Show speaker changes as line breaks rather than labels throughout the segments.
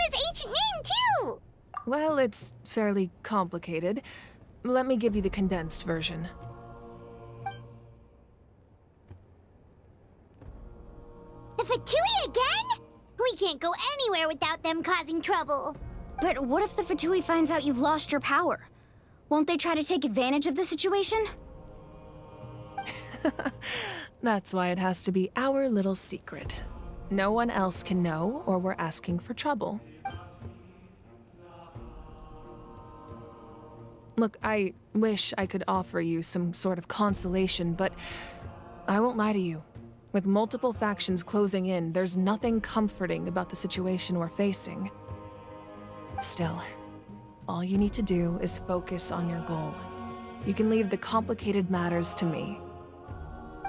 Kachina's ancient name, too!
Well, it's fairly complicated. Let me give you the condensed version.
The Fatui again? We can't go anywhere without them causing trouble.
But what if the Fatui finds out you've lost your power? Won't they try to take advantage of the situation?
That's why it has to be our little secret. No one else can know, or we're asking for trouble. Look, I wish I could offer you some sort of consolation, but I won't lie to you. With multiple factions closing in, there's nothing comforting about the situation we're facing. Still, all you need to do is focus on your goal. You can leave the complicated matters to me.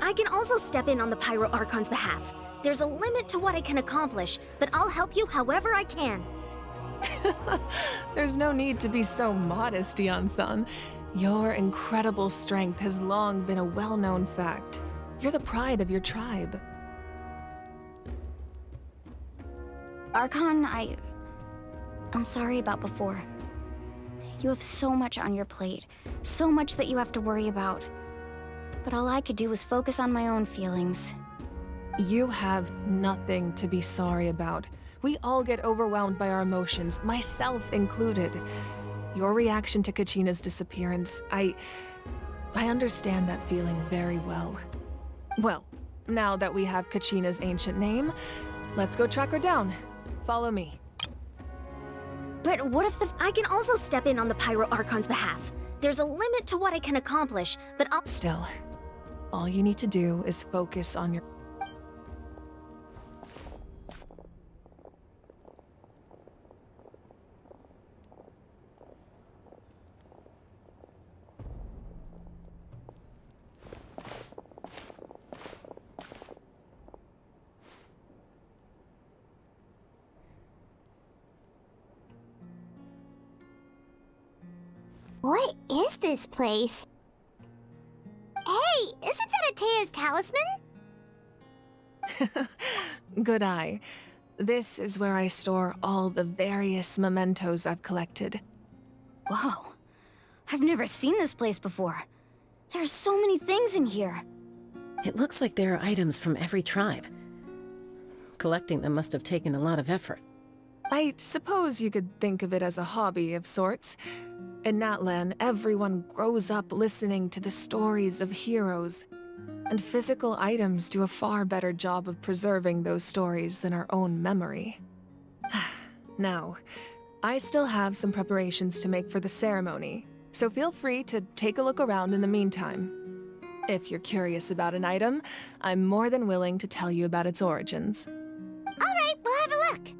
I can also step in on the Pyro Archon's behalf. There's a limit to what I can accomplish, but I'll help you however I can.
There's no need to be so modest, Yan-san. Your incredible strength has long been a well-known fact. You're the pride of your tribe.
Archon, I'm sorry about before. You have so much on your plate, so much that you have to worry about. But all I could do was focus on my own feelings.
You have nothing to be sorry about. We all get overwhelmed by our emotions, myself included. Your reaction to Kachina's disappearance, I understand that feeling very well. Well, now that we have Kachina's ancient name, let's go track her down. Follow me.
But what if I can also step in on the Pyro Archon's behalf. There's a limit to what I can accomplish, but I'll—
Still, all you need to do is focus on your—
What is this place? Hey, isn't that Atea's talisman?
Good eye. This is where I store all the various mementos I've collected.
Whoa. I've never seen this place before. There's so many things in here.
It looks like there are items from every tribe. Collecting them must have taken a lot of effort.
I suppose you could think of it as a hobby of sorts. In Natlan, everyone grows up listening to the stories of heroes, and physical items do a far better job of preserving those stories than our own memory. Now, I still have some preparations to make for the ceremony, so feel free to take a look around in the meantime. If you're curious about an item, I'm more than willing to tell you about its origins.
All right, we'll have a look.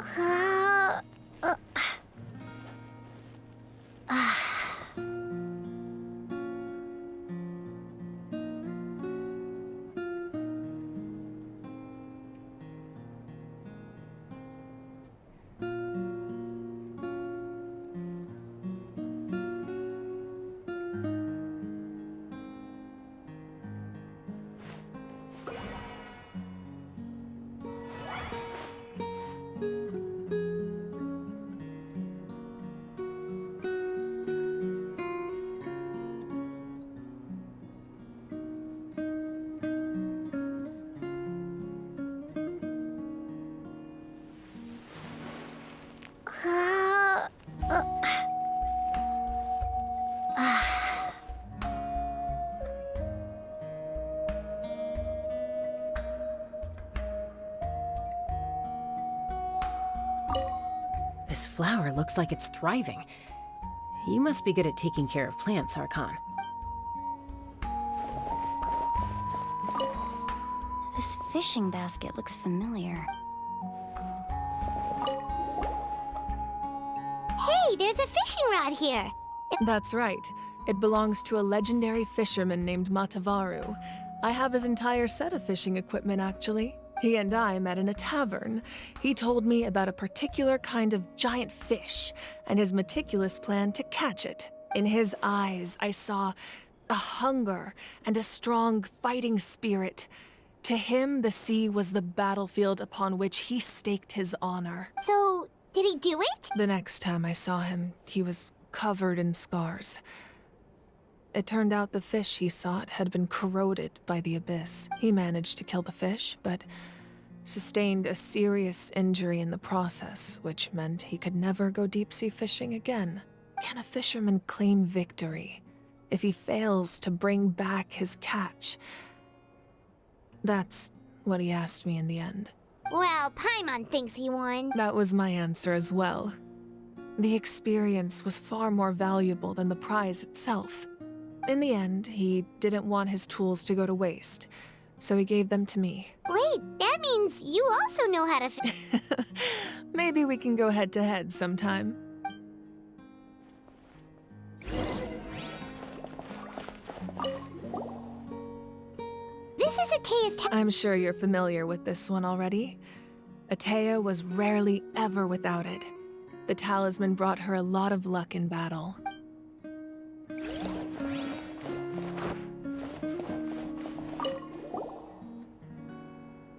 Uh, uh, uh, uh,
This flower looks like it's thriving. You must be good at taking care of plants, Archon.
This fishing basket looks familiar.
Hey, there's a fishing rod here.
That's right. It belongs to a legendary fisherman named Matavaru. I have his entire set of fishing equipment, actually. He and I met in a tavern. He told me about a particular kind of giant fish and his meticulous plan to catch it. In his eyes, I saw a hunger and a strong fighting spirit. To him, the sea was the battlefield upon which he staked his honor.
So, did he do it?
The next time I saw him, he was covered in scars. It turned out the fish he sought had been corroded by the abyss. He managed to kill the fish, but sustained a serious injury in the process, which meant he could never go deep-sea fishing again. Can a fisherman claim victory if he fails to bring back his catch? That's what he asked me in the end.
Well, Paimon thinks he won.
That was my answer as well. The experience was far more valuable than the prize itself. In the end, he didn't want his tools to go to waste, so he gave them to me.
Wait, that means you also know how to
Maybe we can go head-to-head sometime.
This is Atea's
I'm sure you're familiar with this one already. Atea was rarely ever without it. The talisman brought her a lot of luck in battle.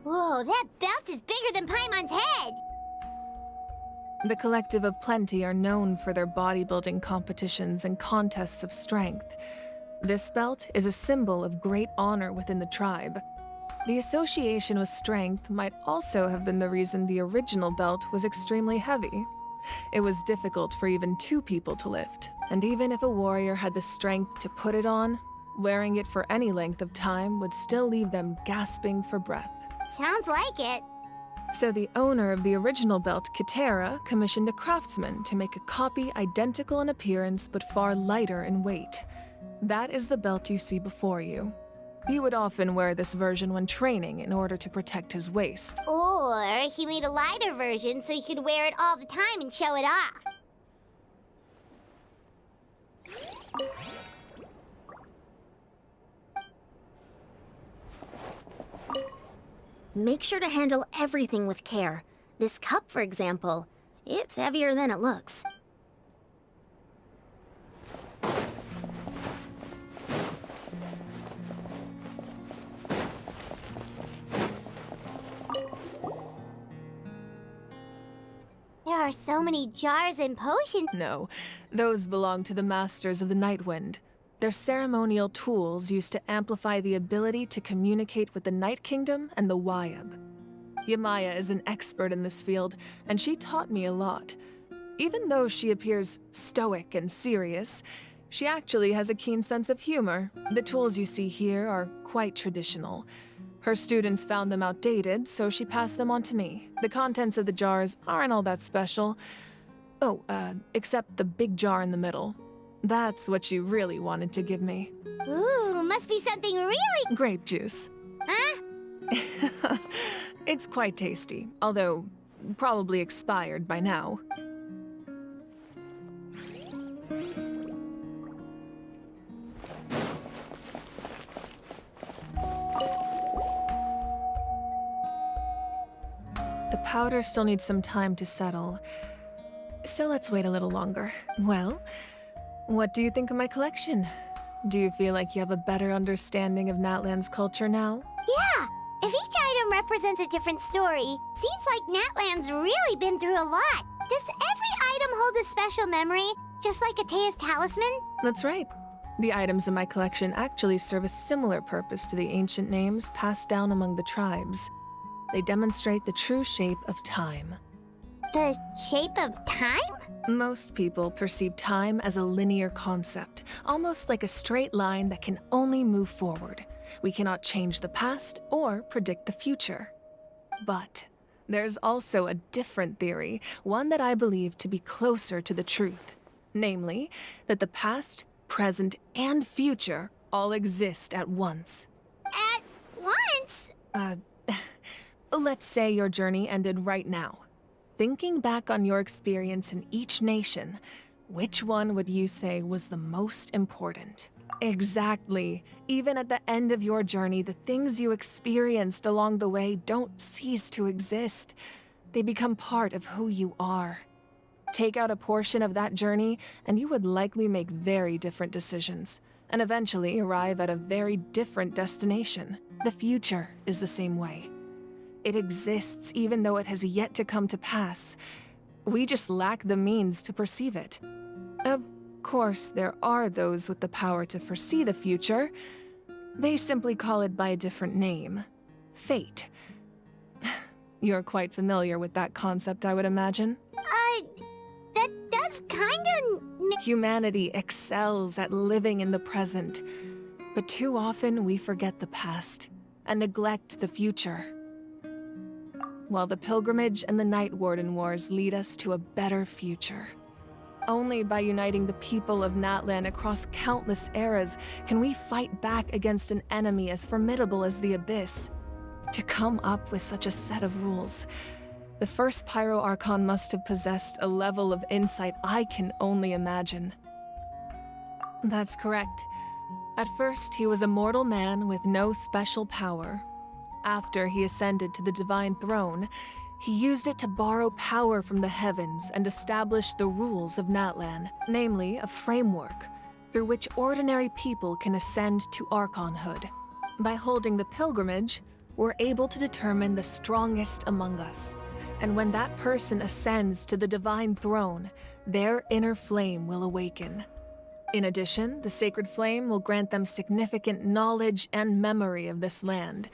Whoa, that belt is bigger than Paimon's head!
The Collective of Plenty are known for their bodybuilding competitions and contests of strength. This belt is a symbol of great honor within the tribe. The association with strength might also have been the reason the original belt was extremely heavy. It was difficult for even two people to lift, and even if a warrior had the strength to put it on, wearing it for any length of time would still leave them gasping for breath.
Sounds like it.
So the owner of the original belt, Kitera, commissioned a craftsman to make a copy identical in appearance but far lighter in weight. That is the belt you see before you. He would often wear this version when training in order to protect his waist.
Or he made a lighter version so he could wear it all the time and show it off.
Make sure to handle everything with care. This cup, for example, it's heavier than it looks.
There are so many jars and potions.
No, those belong to the Masters of the Nightwind. They're ceremonial tools used to amplify the ability to communicate with the Night Kingdom and the Wyab. Yamaya is an expert in this field, and she taught me a lot. Even though she appears stoic and serious, she actually has a keen sense of humor. The tools you see here are quite traditional. Her students found them outdated, so she passed them on to me. The contents of the jars aren't all that special. Oh, except the big jar in the middle. That's what she really wanted to give me.
Ooh, must be something really...
Grape juice.
Huh?
It's quite tasty, although probably expired by now. The powder still needs some time to settle, so let's wait a little longer. Well, what do you think of my collection? Do you feel like you have a better understanding of Natlan's culture now?
Yeah, if each item represents a different story, seems like Natlan's really been through a lot. Does every item hold a special memory, just like Atea's talisman?
That's right. The items in my collection actually serve a similar purpose to the ancient names passed down among the tribes. They demonstrate the true shape of time.
The shape of time?
Most people perceive time as a linear concept, almost like a straight line that can only move forward. We cannot change the past or predict the future. But there's also a different theory, one that I believe to be closer to the truth. Namely, that the past, present, and future all exist at once.
At once?
Let's say your journey ended right now. Thinking back on your experience in each nation, which one would you say was the most important? Exactly. Even at the end of your journey, the things you experienced along the way don't cease to exist. They become part of who you are. Take out a portion of that journey, and you would likely make very different decisions, and eventually arrive at a very different destination. The future is the same way. It exists even though it has yet to come to pass. We just lack the means to perceive it. Of course, there are those with the power to foresee the future. They simply call it by a different name. Fate. You're quite familiar with that concept, I would imagine.
That does kinda...
Humanity excels at living in the present, but too often we forget the past and neglect the future. While the pilgrimage and the Night Warden Wars lead us to a better future. Only by uniting the people of Natlan across countless eras can we fight back against an enemy as formidable as the Abyss. To come up with such a set of rules, the first Pyro Archon must have possessed a level of insight I can only imagine. That's correct. At first, he was a mortal man with no special power. After he ascended to the divine throne, he used it to borrow power from the heavens and establish the rules of Natlan, namely a framework through which ordinary people can ascend to archonhood. By holding the pilgrimage, we're able to determine the strongest among us, and when that person ascends to the divine throne, their inner flame will awaken. In addition, the sacred flame will grant them significant knowledge and memory of this land.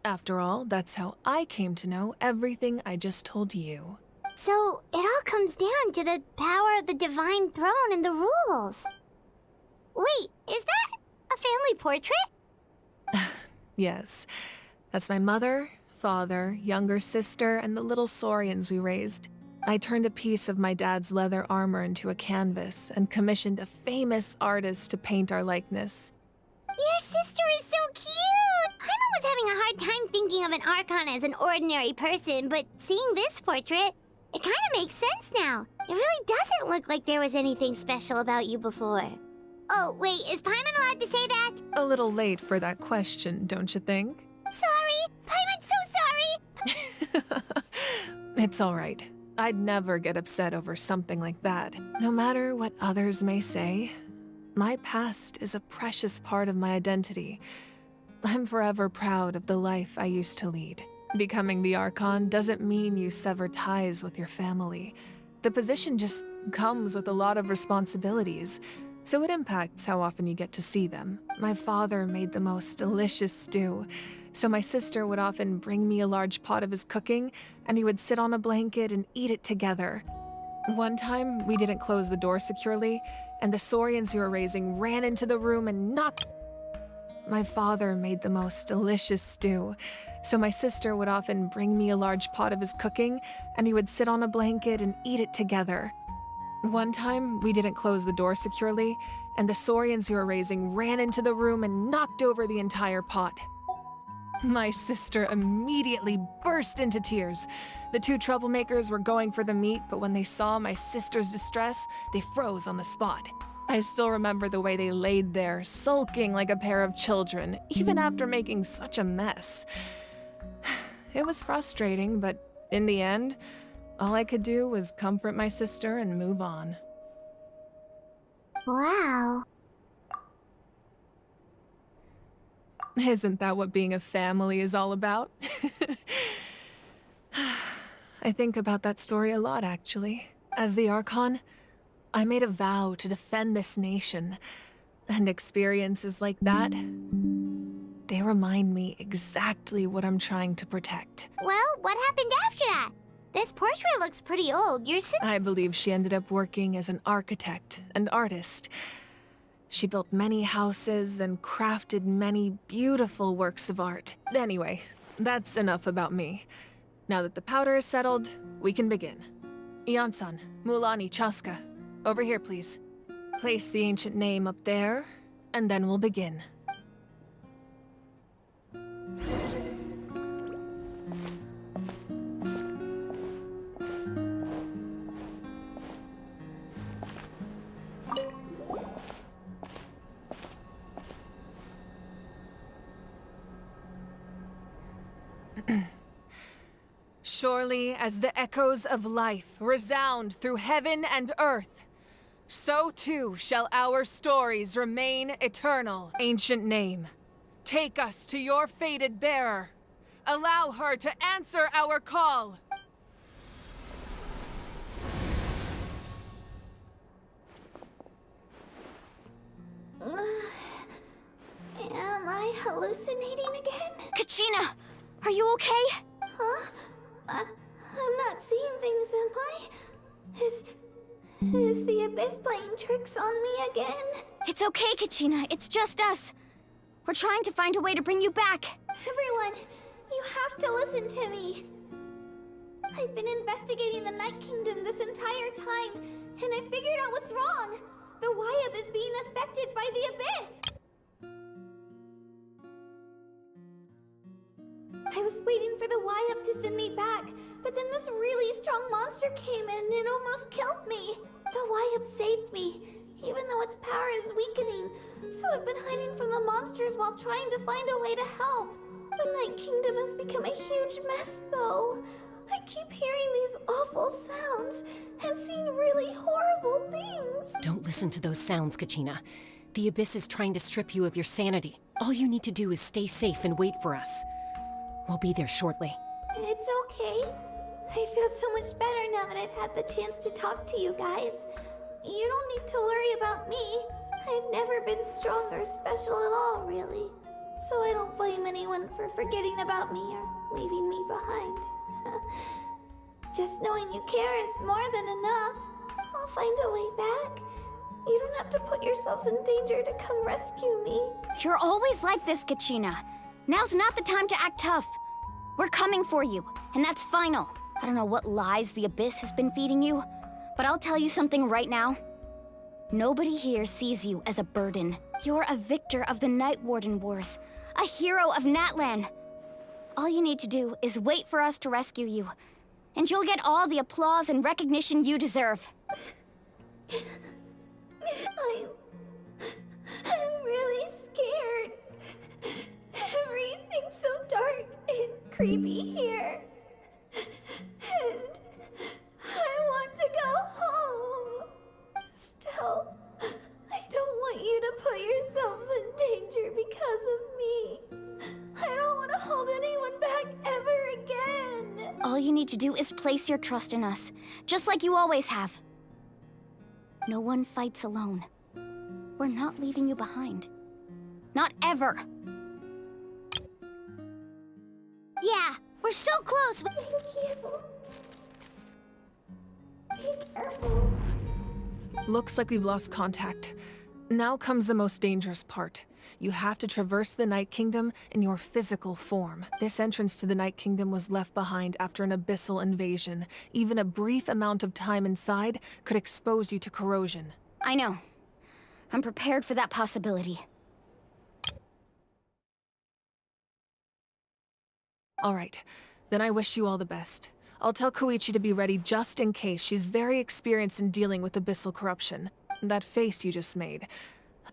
After all, that's how I came to know everything I just told you.
So, it all comes down to the power of the divine throne and the rules. Wait, is that a family portrait?
Yes, that's my mother, father, younger sister, and the little saurians we raised. I turned a piece of my dad's leather armor into a canvas and commissioned a famous artist to paint our likeness.
Your sister is so cute! Paimon was having a hard time thinking of an Archon as an ordinary person, but seeing this portrait, it kind of makes sense now. It really doesn't look like there was anything special about you before. Oh, wait, is Paimon allowed to say that?
A little late for that question, don't you think?
Sorry! Paimon's so sorry!
It's all right. I'd never get upset over something like that. No matter what others may say, my past is a precious part of my identity. I'm forever proud of the life I used to lead. Becoming the Archon doesn't mean you sever ties with your family. The position just comes with a lot of responsibilities, so it impacts how often you get to see them. My father made the most delicious stew, so my sister would often bring me a large pot of his cooking, and we would sit on a blanket and eat it together. One time, we didn't close the door securely, and the saurians we were raising ran into the room and knocked... My father made the most delicious stew, so my sister would often bring me a large pot of his cooking, and we would sit on a blanket and eat it together. One time, we didn't close the door securely, and the saurians we were raising ran into the room and knocked over the entire pot. My sister immediately burst into tears. The two troublemakers were going for the meat, but when they saw my sister's distress, they froze on the spot. I still remember the way they laid there, sulking like a pair of children, even after making such a mess. It was frustrating, but in the end, all I could do was comfort my sister and move on.
Wow.
Isn't that what being a family is all about? I think about that story a lot, actually. As the Archon, I made a vow to defend this nation, and experiences like that, they remind me exactly what I'm trying to protect.
Well, what happened after that? This portrait looks pretty old. Your sister...
I believe she ended up working as an architect and artist. She built many houses and crafted many beautiful works of art. Anyway, that's enough about me. Now that the powder is settled, we can begin. Ian-san, Mulani, Chaska, over here please. Place the ancient name up there, and then we'll begin. Surely as the echoes of life resound through heaven and earth, so too shall our stories remain eternal. Ancient name, take us to your fated bearer. Allow her to answer our call.
Am I hallucinating again?
Kachina, are you okay?
Huh? I'm not seeing things, am I? Is the Abyss playing tricks on me again?
It's okay, Kachina. It's just us. We're trying to find a way to bring you back.
Everyone, you have to listen to me. I've been investigating the Night Kingdom this entire time, and I figured out what's wrong. The Wyab is being affected by the Abyss. I was waiting for the Wyab to send me back, but then this really strong monster came in and it almost killed me. The Wyab saved me, even though its power is weakening. So I've been hiding from the monsters while trying to find a way to help. The Night Kingdom has become a huge mess, though. I keep hearing these awful sounds and seeing really horrible things.
Don't listen to those sounds, Kachina. The Abyss is trying to strip you of your sanity. All you need to do is stay safe and wait for us. We'll be there shortly.
It's okay. I feel so much better now that I've had the chance to talk to you guys. You don't need to worry about me. I've never been strong or special at all, really. So I don't blame anyone for forgetting about me or leaving me behind. Just knowing you care is more than enough. I'll find a way back. You don't have to put yourselves in danger to come rescue me.
You're always like this, Kachina. Now's not the time to act tough. We're coming for you, and that's final. I don't know what lies the Abyss has been feeding you, but I'll tell you something right now. Nobody here sees you as a burden. You're a victor of the Night Warden Wars, a hero of Natlan. All you need to do is wait for us to rescue you, and you'll get all the applause and recognition you deserve.
I'm really scared. Everything's so dark and creepy here. And I want to go home. Still, I don't want you to put yourselves in danger because of me. I don't want to hold anyone back ever again.
All you need to do is place your trust in us, just like you always have. No one fights alone. We're not leaving you behind. Not ever.
Yeah, we're so close.
Thank you. Be careful.
Looks like we've lost contact. Now comes the most dangerous part. You have to traverse the Night Kingdom in your physical form. This entrance to the Night Kingdom was left behind after an abyssal invasion. Even a brief amount of time inside could expose you to corrosion.
I know. I'm prepared for that possibility.
All right, then I wish you all the best. I'll tell Koichi to be ready just in case. She's very experienced in dealing with abyssal corruption. That face you just made.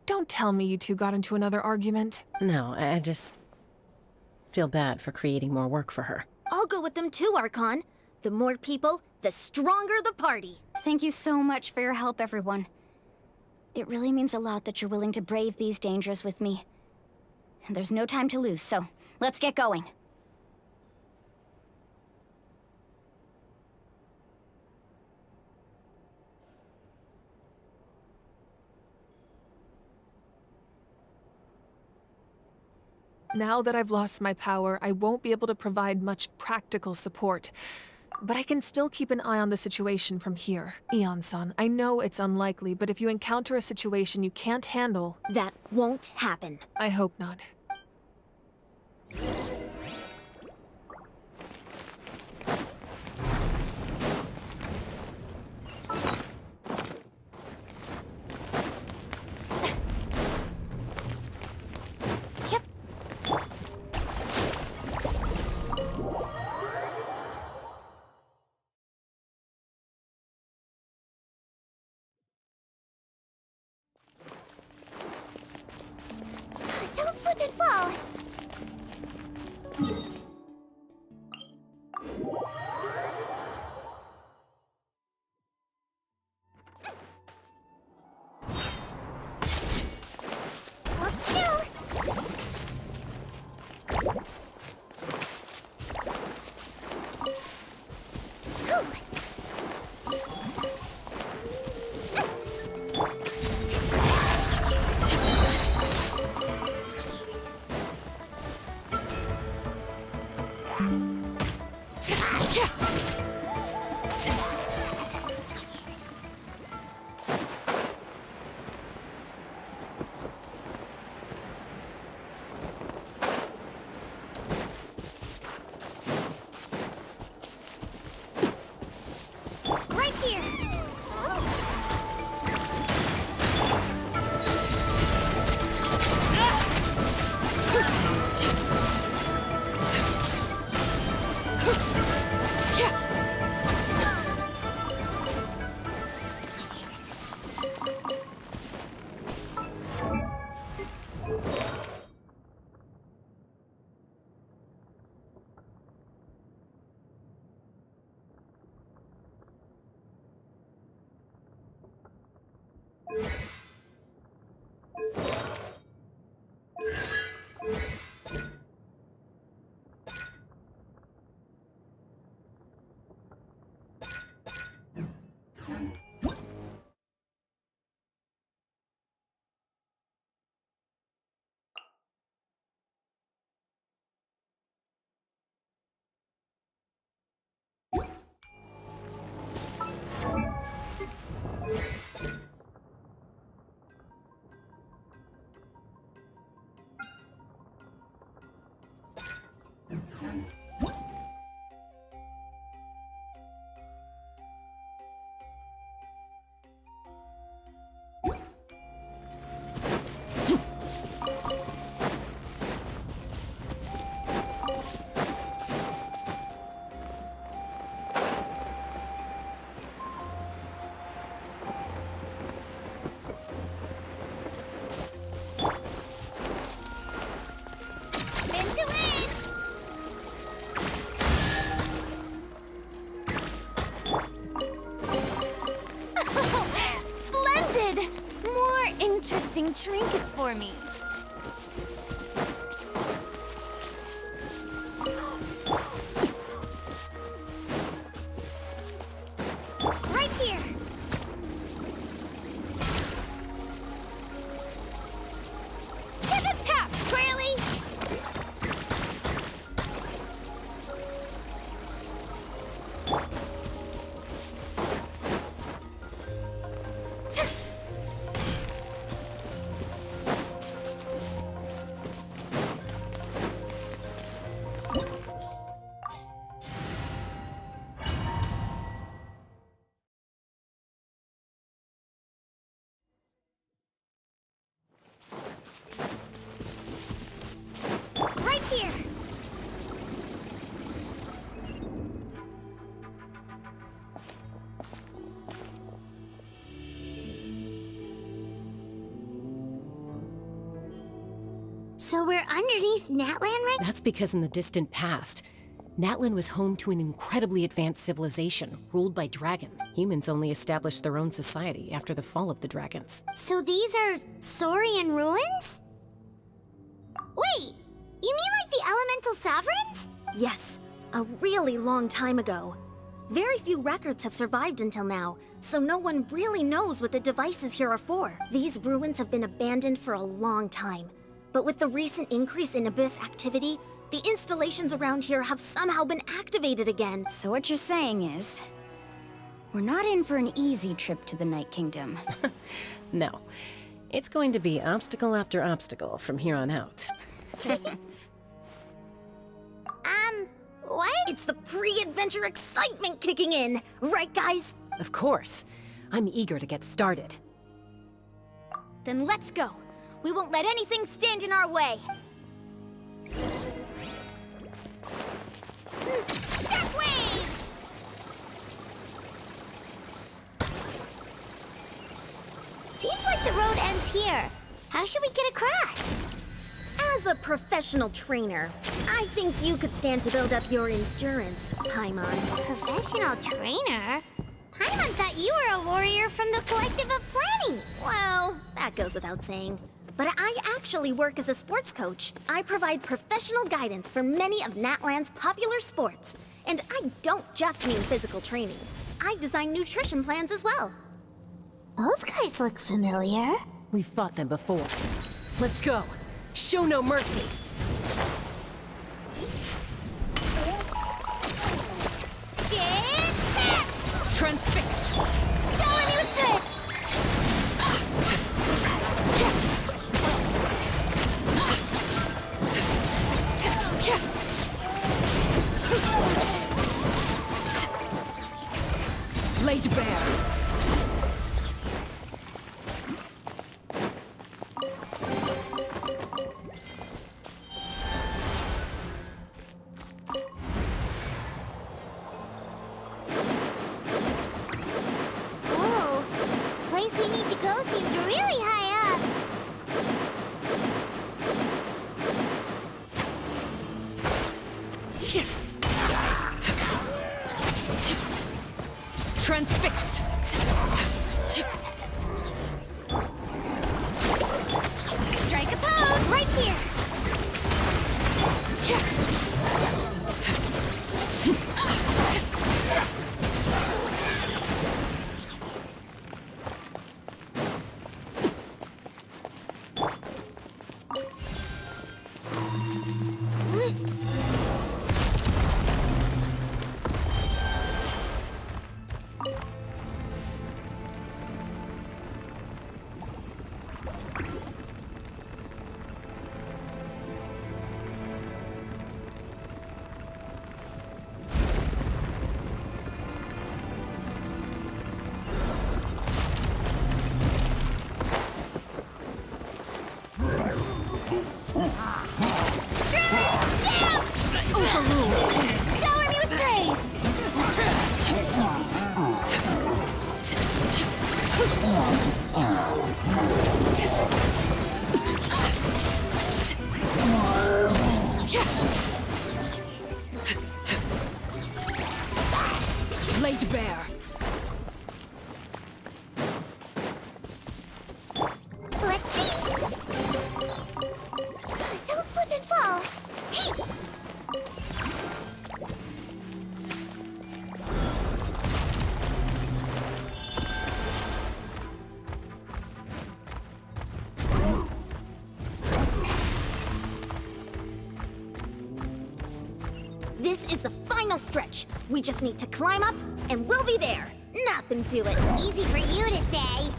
Don't tell me you two got into another argument.
No, I just feel bad for creating more work for her.
I'll go with them too, Archon. The more people, the stronger the party.
Thank you so much for your help, everyone. It really means a lot that you're willing to brave these dangers with me. And there's no time to lose, so let's get going.
Now that I've lost my power, I won't be able to provide much practical support. But I can still keep an eye on the situation from here. Eon-san, I know it's unlikely, but if you encounter a situation you can't handle...
That won't happen.
I hope not.
Don't slip and fall! Hold still!
Right here!
Interesting trinkets for me.
Right here!
To the top, Crayley! So we're underneath Natlan right now?
That's because in the distant past, Natlan was home to an incredibly advanced civilization ruled by dragons. Humans only established their own society after the fall of the dragons.
So these are Saurian ruins? Wait, you mean like the elemental sovereigns?
Yes, a really long time ago. Very few records have survived until now, so no one really knows what the devices here are for. These ruins have been abandoned for a long time. But with the recent increase in Abyss activity, the installations around here have somehow been activated again.
So what you're saying is, we're not in for an easy trip to the Night Kingdom.
No, it's going to be obstacle after obstacle from here on out.
What?
It's the pre-adventure excitement kicking in, right guys?
Of course. I'm eager to get started.
Then let's go. We won't let anything stand in our way.
Shockwave! Seems like the road ends here. How should we get across?
As a professional trainer, I think you could stand to build up your endurance, Paimon.
Professional trainer? Paimon thought you were a warrior from the Collective of Planning.
Well, that goes without saying. But I actually work as a sports coach. I provide professional guidance for many of Natlan's popular sports. And I don't just mean physical training. I design nutrition plans as well.
Those guys look familiar.
We've fought them before. Let's go. Show no mercy.
Get back!
Transfixed.
Show me with this!
Laid bare.
Whoa! The place we need to go seems really high up.
Transfixed.
Strike a pose right here. Shower me with praise!
Laid bare.
Let's see! Don't slip and fall! Hey!
This is the final stretch. We just need to climb up, and we'll be there. Nothing to it.
Easy for you to say.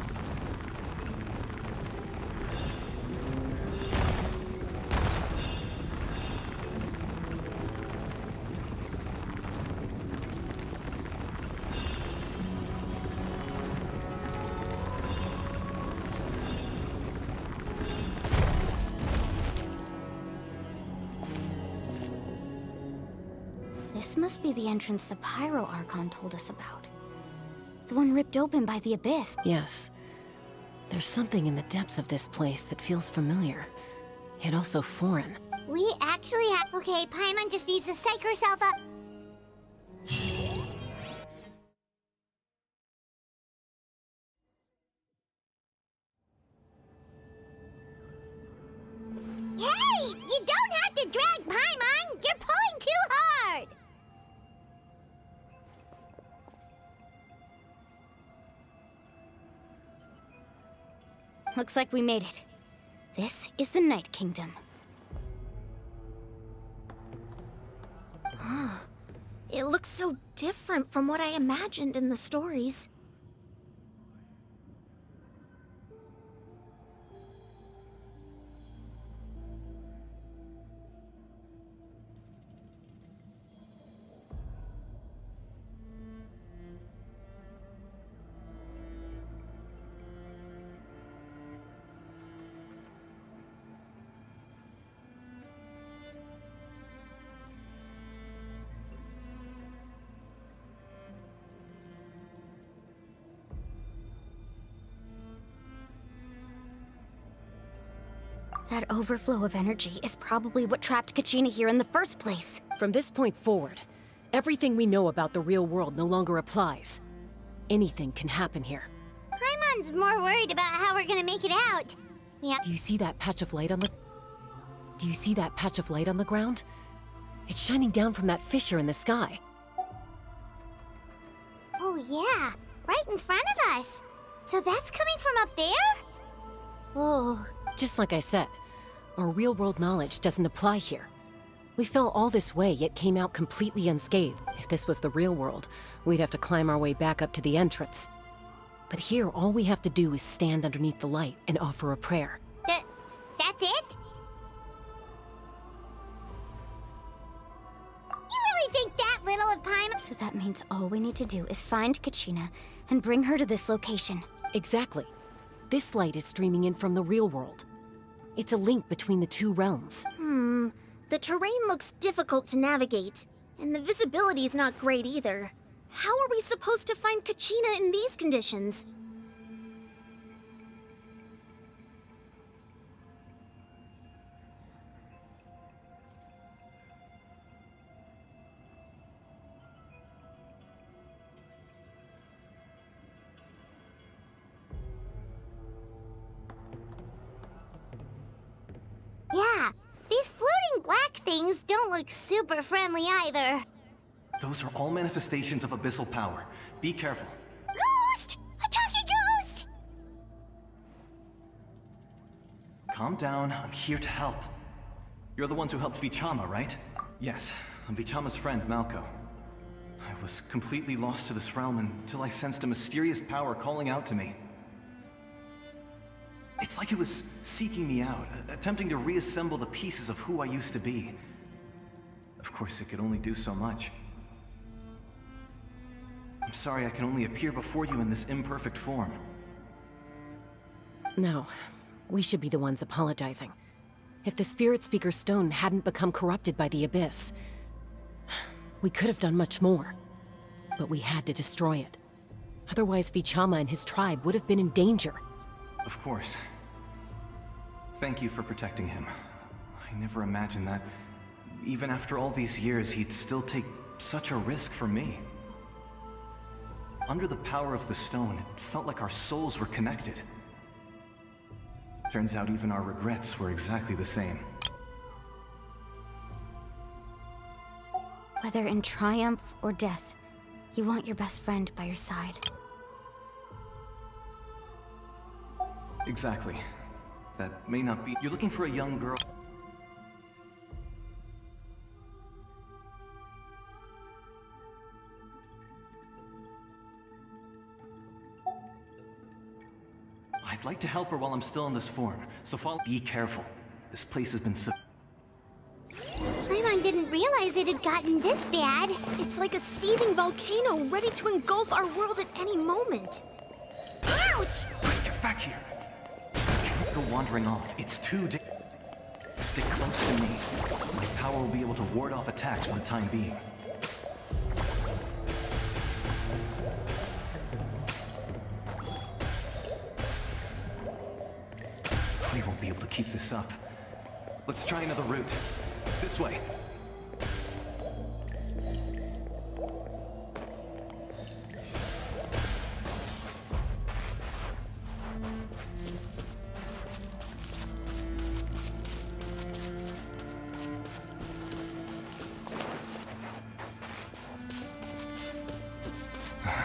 This must be the entrance the Pyro Archon told us about. The one ripped open by the Abyss.
Yes. There's something in the depths of this place that feels familiar. yet also foreign.
We actually have... Okay, Paimon just needs to psych herself up. Hey! You don't have to drag Paimon! You're pulling too hard!
Looks like we made it. This is the Night Kingdom.
It looks so different from what I imagined in the stories.
That overflow of energy is probably what trapped Kachina here in the first place.
From this point forward, everything we know about the real world no longer applies. Anything can happen here.
Paimon's more worried about how we're gonna make it out. Yeah.
Do you see that patch of light on the... Do you see that patch of light on the ground? It's shining down from that fissure in the sky.
Oh yeah, right in front of us. So that's coming from up there? Oh.
Just like I said, our real-world knowledge doesn't apply here. We fell all this way, yet came out completely unscathed. If this was the real world, we'd have to climb our way back up to the entrance. But here, all we have to do is stand underneath the light and offer a prayer.
That's it? You really think that little of Paimon?
So that means all we need to do is find Kachina and bring her to this location.
Exactly. This light is streaming in from the real world. It's a link between the two realms.
The terrain looks difficult to navigate, and the visibility's not great either. How are we supposed to find Kachina in these conditions?
Yeah, these floating black things don't look super friendly either.
Those are all manifestations of abyssal power. Be careful.
Ghost! A talking ghost!
Calm down, I'm here to help. You're the ones who helped Vichama, right? Yes, I'm Vichama's friend, Malco. I was completely lost to this realm until I sensed a mysterious power calling out to me. It's like it was seeking me out, attempting to reassemble the pieces of who I used to be. Of course, it could only do so much. I'm sorry I can only appear before you in this imperfect form.
No, we should be the ones apologizing. If the Spirit Speaker Stone hadn't become corrupted by the Abyss, we could have done much more. But we had to destroy it. Otherwise, Vichama and his tribe would have been in danger.
Of course. Thank you for protecting him. I never imagined that, even after all these years, he'd still take such a risk for me. Under the power of the stone, it felt like our souls were connected. Turns out even our regrets were exactly the same.
Whether in triumph or death, you want your best friend by your side.
Exactly. That may not be... You're looking for a young girl... I'd like to help her while I'm still in this form, so follow... Be careful. This place has been so...
Paimon didn't realize it had gotten this bad.
It's like a seething volcano ready to engulf our world at any moment.
Ouch!
Quick, get back here! Can't go wandering off. It's too Stick close to me. My power will be able to ward off attacks for the time being. We won't be able to keep this up. Let's try another route. This way.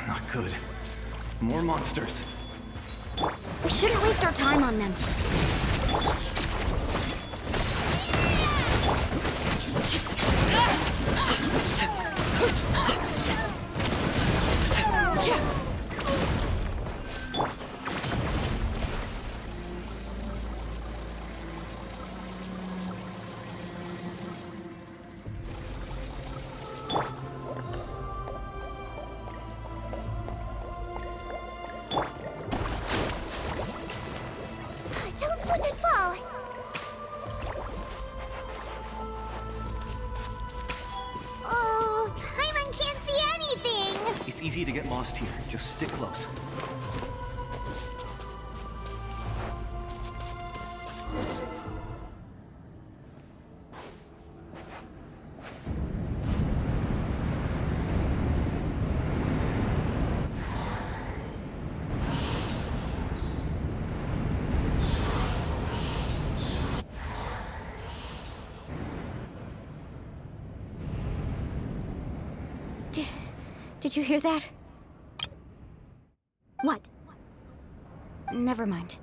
Not good. More monsters.
We shouldn't waste our time on them.
Don't slip and fall. Oh, Paimon can't see anything.
It's easy to get lost here. Just stick close.
Did you hear that?
What?
Never mind.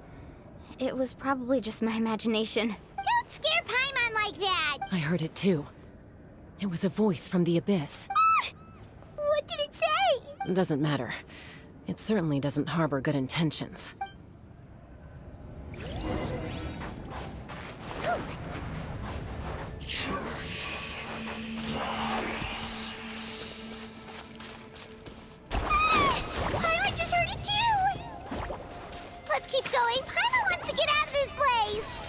It was probably just my imagination.
Don't scare Paimon like that.
I heard it too. It was a voice from the abyss.
What did it say?
Doesn't matter. It certainly doesn't harbor good intentions.
Paimon just heard it too. Let's keep going. Paimon wants to get out of this place.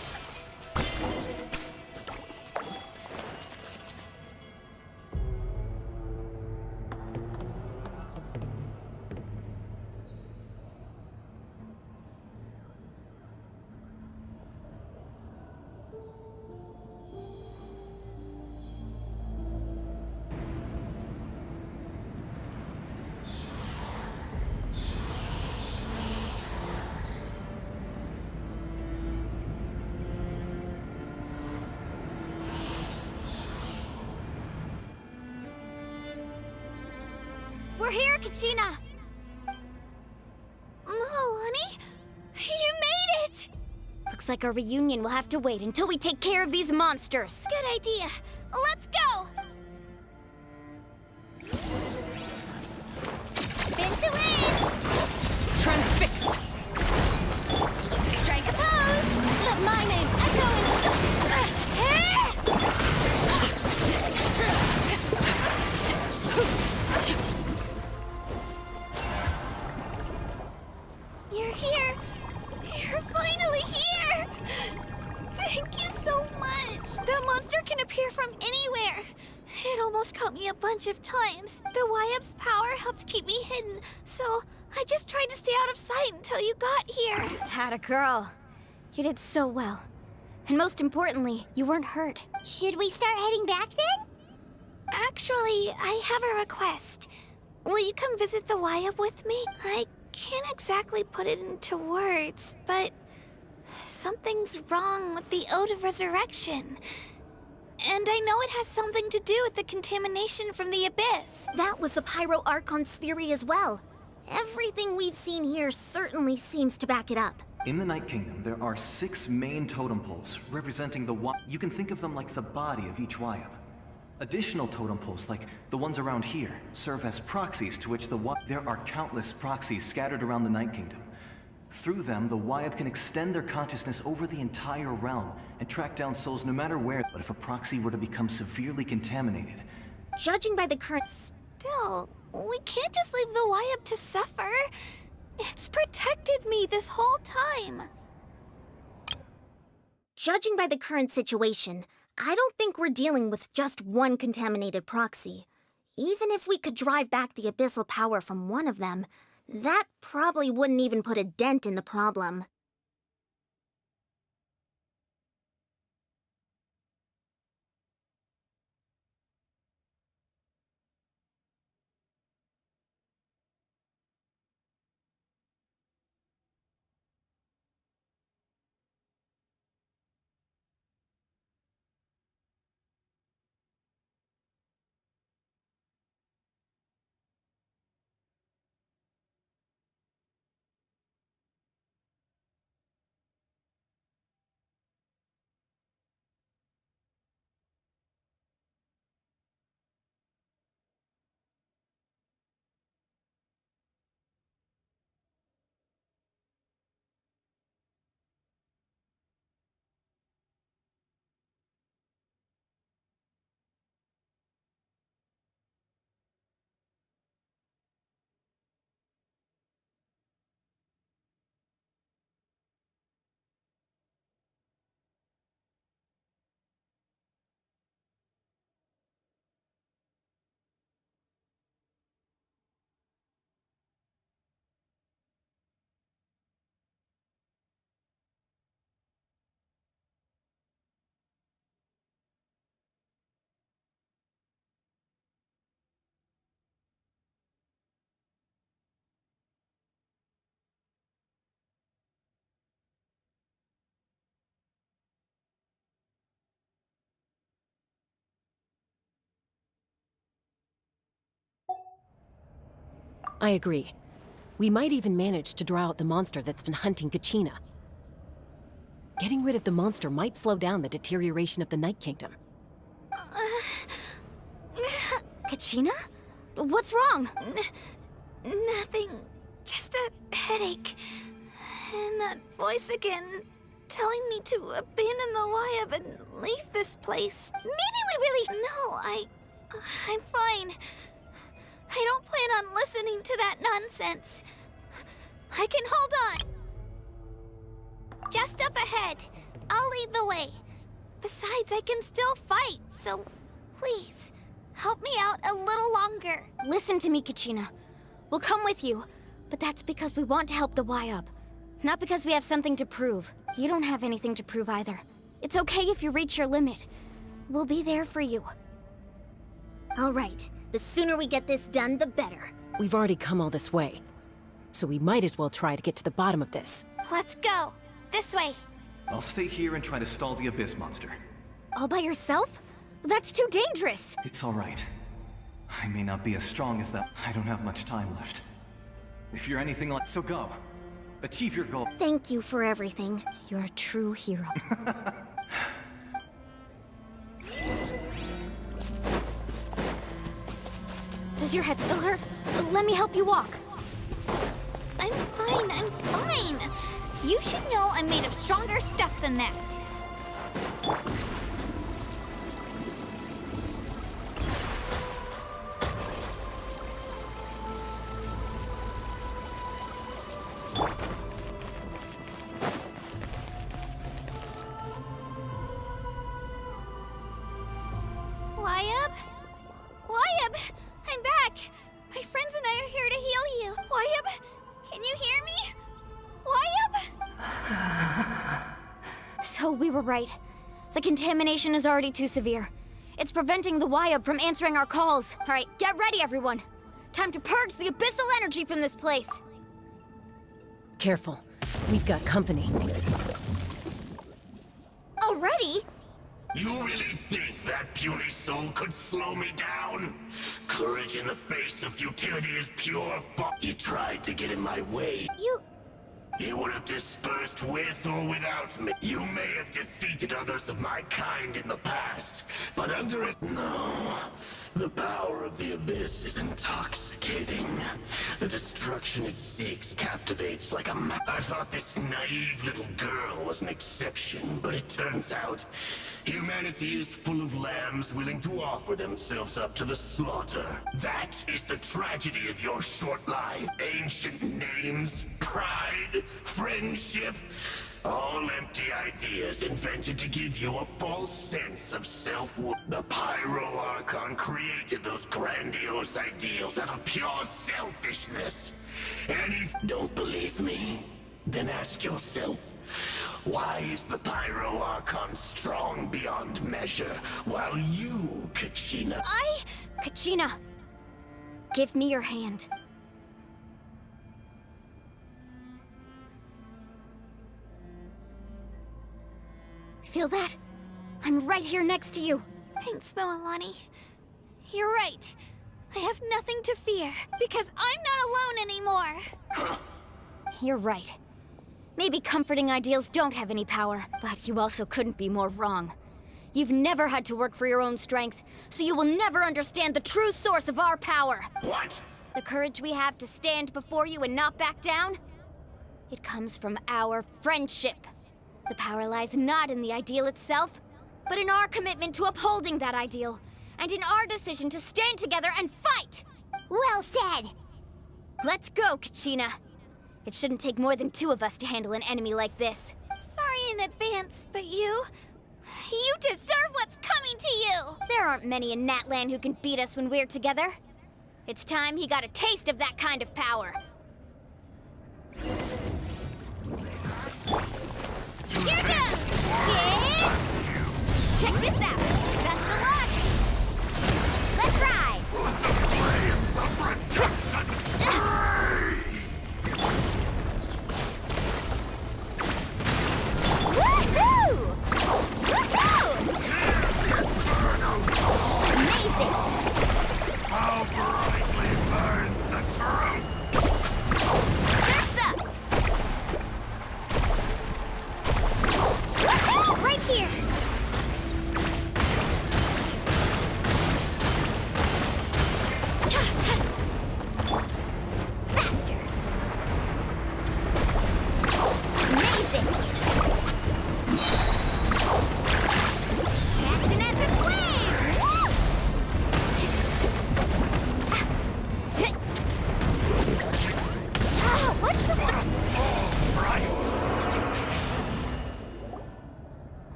We're here, Kachina!
Honey, you made it!
Looks like our reunion will have to wait until we take care of these monsters.
Good idea. Let's go! Spin to win!
Transfixed!
Strike a pose! Let my name echo You're here! You're finally here! Thank you so much! That monster can appear from anywhere! It almost caught me a bunch of times. The YF's power helped keep me hidden, so I just tried to stay out of sight until you got here.
Atta girl. You did so well. And most importantly, you weren't hurt.
Should we start heading back then?
Actually, I have a request. Will you come visit the YF with me? I can't exactly put it into words, but something's wrong with the Ode of Resurrection. And I know it has something to do with the contamination from the Abyss.
That was the Pyro Archon's theory as well. Everything we've seen here certainly seems to back it up.
In the Night Kingdom, there are 6 main totem poles representing the You can think of them like the body of each Wyab. Additional totem poles, like the ones around here, serve as proxies to which There are countless proxies scattered around the Night Kingdom. Through them, the Wyab can extend their consciousness over the entire realm and track down souls no matter where. But if a proxy were to become severely contaminated...
Judging by the current...
Still, we can't just leave the YF to suffer. It's protected me this whole time.
Judging by the current situation, I don't think we're dealing with just one contaminated proxy. Even if we could drive back the abyssal power from one of them, that probably wouldn't even put a dent in the problem.
I agree. We might even manage to draw out the monster that's been hunting Kachina. Getting rid of the monster might slow down the deterioration of the Night Kingdom.
Kachina? What's wrong?
Nothing. Just a headache. And that voice again, telling me to abandon the Wayab and leave this place.
Maybe we really
No, I'm fine. I don't plan on listening to that nonsense. I can hold on. Just up ahead. I'll lead the way. Besides, I can still fight, so please, help me out a little longer.
Listen to me, Kachina. We'll come with you, but that's because we want to help the Wayab. Not because we have something to prove. You don't have anything to prove either. It's okay if you reach your limit. We'll be there for you.
All right. The sooner we get this done, the better.
We've already come all this way, so we might as well try to get to the bottom of this.
Let's go. This way.
I'll stay here and try to stall the Abyss monster.
All by yourself? That's too dangerous.
It's alright. I may not be as strong as that. I don't have much time left. If you're anything like... So go. Achieve your goal.
Thank you for everything.
You're a true hero. Does your head still hurt? Let me help you walk.
I'm fine. You should know I'm made of stronger stuff than that. Wayab! I'm back! My friends and I are here to heal you. Wayab, can you hear me? Wayab?
So we were right. The contamination is already too severe. It's preventing the Wayab from answering our calls. All right, get ready, everyone. Time to purge the abyssal energy from this place.
Careful. We've got company.
Already?
You really think that puny soul could slow me down? Courage in the face of futility is pure He tried to get in my way. He would have dispersed with or without me. You may have defeated others of my kind in the past, but under it... No. The power of the Abyss is intoxicating. The destruction it seeks captivates like a I thought this naive little girl was an exception, but it turns out humanity is full of lambs willing to offer themselves up to the slaughter. That is the tragedy of your short life. Ancient names, pride, friendship, all empty ideas invented to give you a false sense of self-worth. The Pyro Archon created those grandiose ideals out of pure selfishness. And if you don't believe me, then ask yourself, why is the Pyro Archon strong beyond measure, while you, Kachina...
Kachina, give me your hand. Feel that? I'm right here next to you.
Thanks, Moalani. You're right. I have nothing to fear, because I'm not alone anymore.
You're right. Maybe comforting ideals don't have any power, but you also couldn't be more wrong. You've never had to work for your own strength, so you will never understand the true source of our power.
What?
The courage we have to stand before you and not back down? It comes from our friendship. The power lies not in the ideal itself, but in our commitment to upholding that ideal, and in our decision to stand together and fight!
Well said!
Let's go, Kachina. It shouldn't take more than two of us to handle an enemy like this.
Sorry in advance, but you deserve what's coming to you!
There aren't many in Natlan who can beat us when we're together. It's time he got a taste of that kind of power. Here goes! Yeah! Check this out! Best of luck! Let's ride!
Let the flames of redemption burn!
Woohoo! Woohoo!
Inferno!
Amazing!
How brightly burns the truth!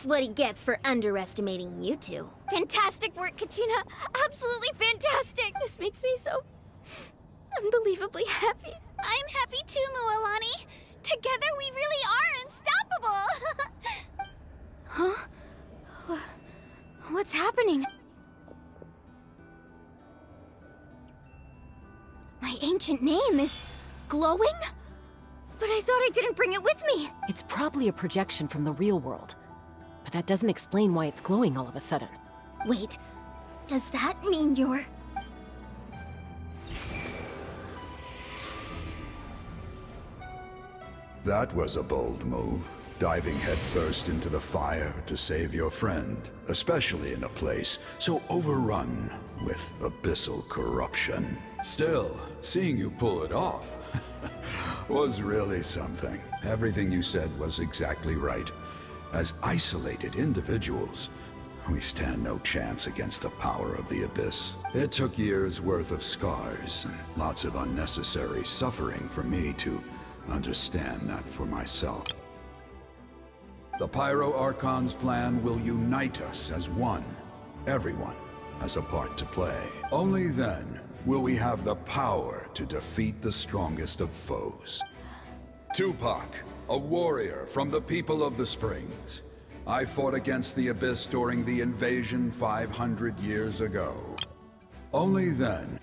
That's what he gets for underestimating you two.
Fantastic work, Kachina. Absolutely fantastic. This makes me so unbelievably happy. I'm happy too, Mualani. Together we really are unstoppable. Huh? What's happening? My ancient name is glowing? But I thought I didn't bring it with me.
It's probably a projection from the real world. But that doesn't explain why it's glowing all of a sudden.
Wait, does that mean you're...
That was a bold move, diving headfirst into the fire to save your friend, especially in a place so overrun with abyssal corruption. Still, seeing you pull it off was really something. Everything you said was exactly right. As isolated individuals, we stand no chance against the power of the Abyss. It took years' worth of scars and lots of unnecessary suffering for me to understand that for myself. The Pyro Archon's plan will unite us as one. Everyone has a part to play. Only then will we have the power to defeat the strongest of foes. Tupac, a warrior from the people of the Springs. I fought against the Abyss during the invasion 500 years ago. Only then...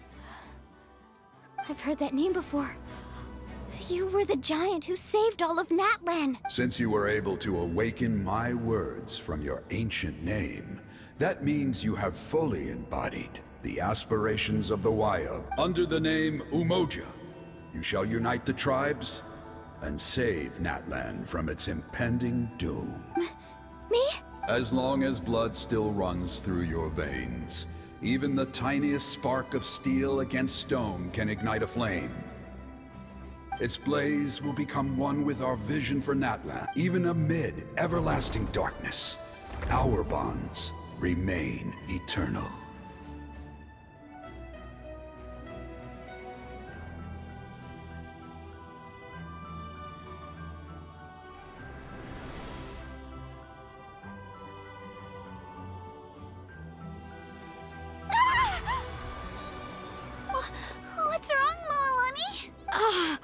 I've heard that name before. You were the giant who saved all of Natlan.
Since you were able to awaken my words from your ancient name, that means you have fully embodied the aspirations of the Wayab. Under the name Umoja, you shall unite the tribes and save Natlan from its impending doom.
Me?
As long as blood still runs through your veins, even the tiniest spark of steel against stone can ignite a flame. Its blaze will become one with our vision for Natlan. Even amid everlasting darkness, our bonds remain eternal.
What's wrong, Mualani?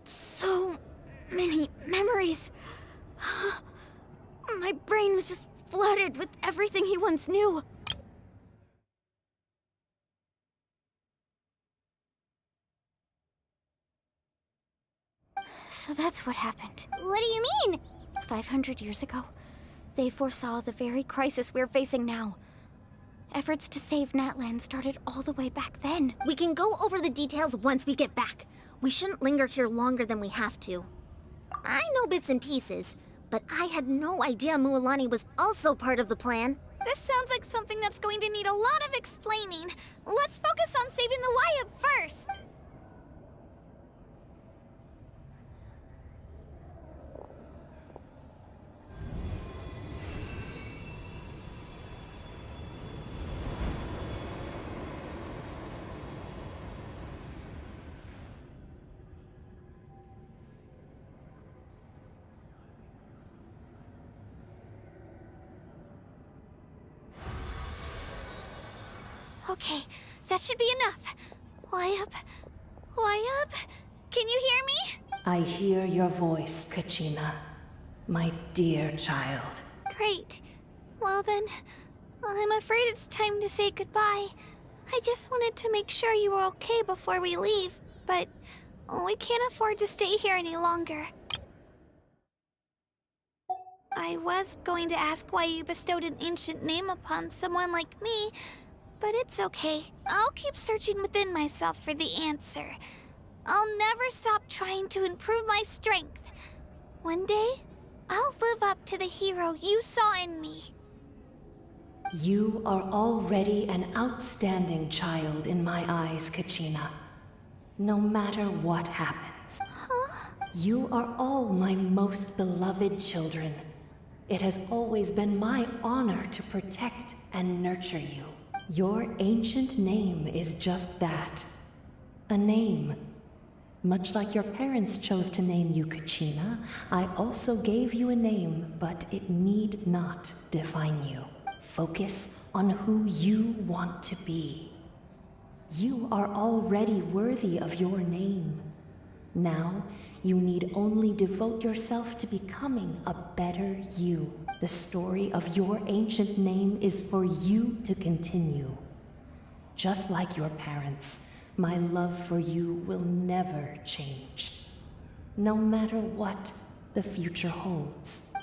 So many memories. My brain was just flooded with everything he once knew. So that's what happened.
What do you mean?
500 years ago, they foresaw the very crisis we're facing now. Efforts to save Natlan started all the way back then.
We can go over the details once we get back. We shouldn't linger here longer than we have to. I know bits and pieces, but I had no idea Mualani was also part of the plan.
This sounds like something that's going to need a lot of explaining. Let's focus on saving the Wayab first. Okay, that should be enough. Wayab? Wayab? Can you hear me?
I hear your voice, Kachina. My dear child.
Great. Well then, I'm afraid it's time to say goodbye. I just wanted to make sure you were okay before we leave, but we can't afford to stay here any longer. I was going to ask why you bestowed an ancient name upon someone like me, but it's okay. I'll keep searching within myself for the answer. I'll never stop trying to improve my strength. One day, I'll live up to the hero you saw in me.
You are already an outstanding child in my eyes, Kachina. No matter what happens.
Huh?
You are all my most beloved children. It has always been my honor to protect and nurture you. Your ancient name is just that. A name. Much like your parents chose to name you Kachina, I also gave you a name, but it need not define you. Focus on who you want to be. You are already worthy of your name. Now, you need only devote yourself to becoming a better you. The story of your ancient name is for you to continue. Just like your parents, my love for you will never change. No matter what the future holds.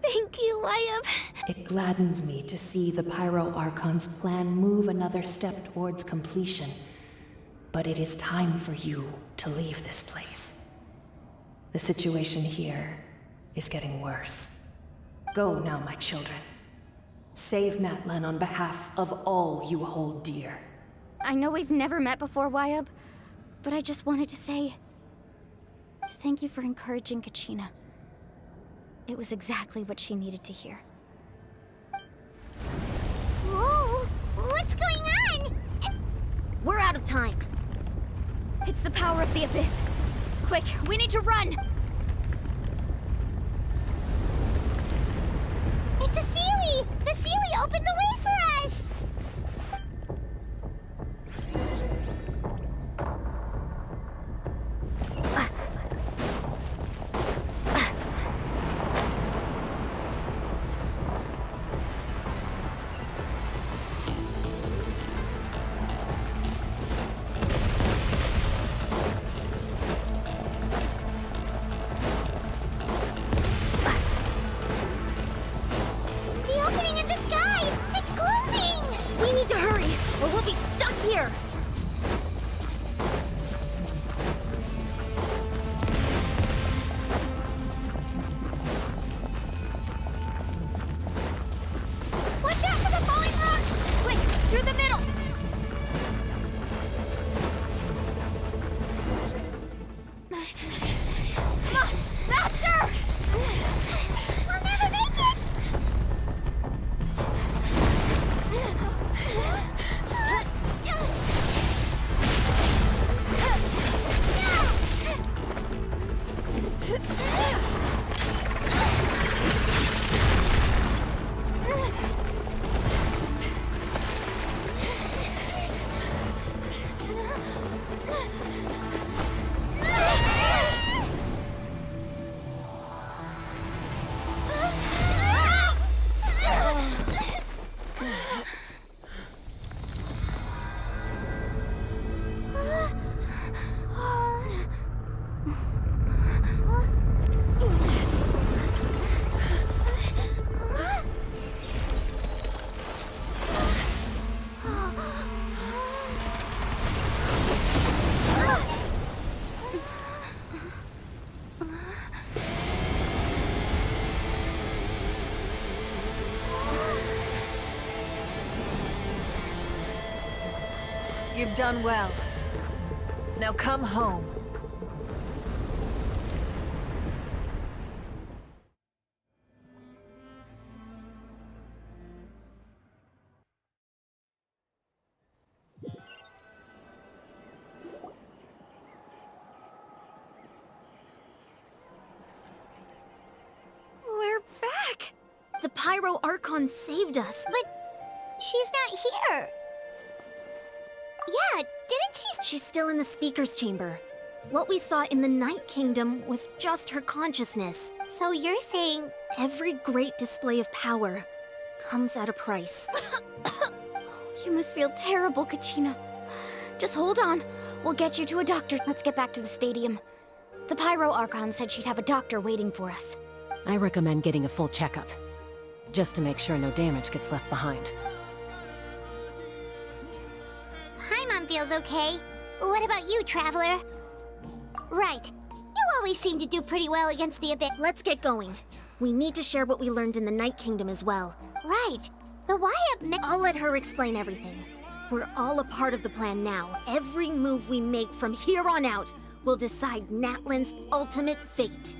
Thank you, Wyatt.
It gladdens me to see the Pyro Archon's plan move another step towards completion. But it is time for you to leave this place. The situation here is getting worse. Go now, my children. Save Natlan on behalf of all you hold dear.
I know we've never met before, Wyatt, but I just wanted to say thank you for encouraging Kachina. It was exactly what she needed to hear.
Whoa! What's going on?
We're out of time.
It's the power of the Abyss. Quick, we need to run!
It's a Sealy! The Sealy opened the way for us! The opening in the sky! It's closing!
We need to hurry, or we'll be stuck here!
Watch out for the falling rocks! Quick, through the middle! Come on, faster!
We'll never make it!
You've done well. Now come home.
We're back! The Pyro Archon saved us.
But she's not here. Yeah, didn't she?
She's still in the speaker's chamber. What we saw in the Night Kingdom was just her consciousness.
So you're saying...
Every great display of power comes at a price.
You must feel terrible, Kachina. Just hold on. We'll get you to a doctor. Let's get back to the stadium. The Pyro Archon said she'd have a doctor waiting for us.
I recommend getting a full checkup, just to make sure no damage gest left behind.
Paimon feels okay. What about you, Traveler? Right. You always seem to do pretty well against the Abyss.
Let's get going. We need to share what we learned in the Night Kingdom as well.
Right. The Wyatt...
I'll let her explain everything. We're all a part of the plan now. Every move we make from here on out will decide Natlan's ultimate fate.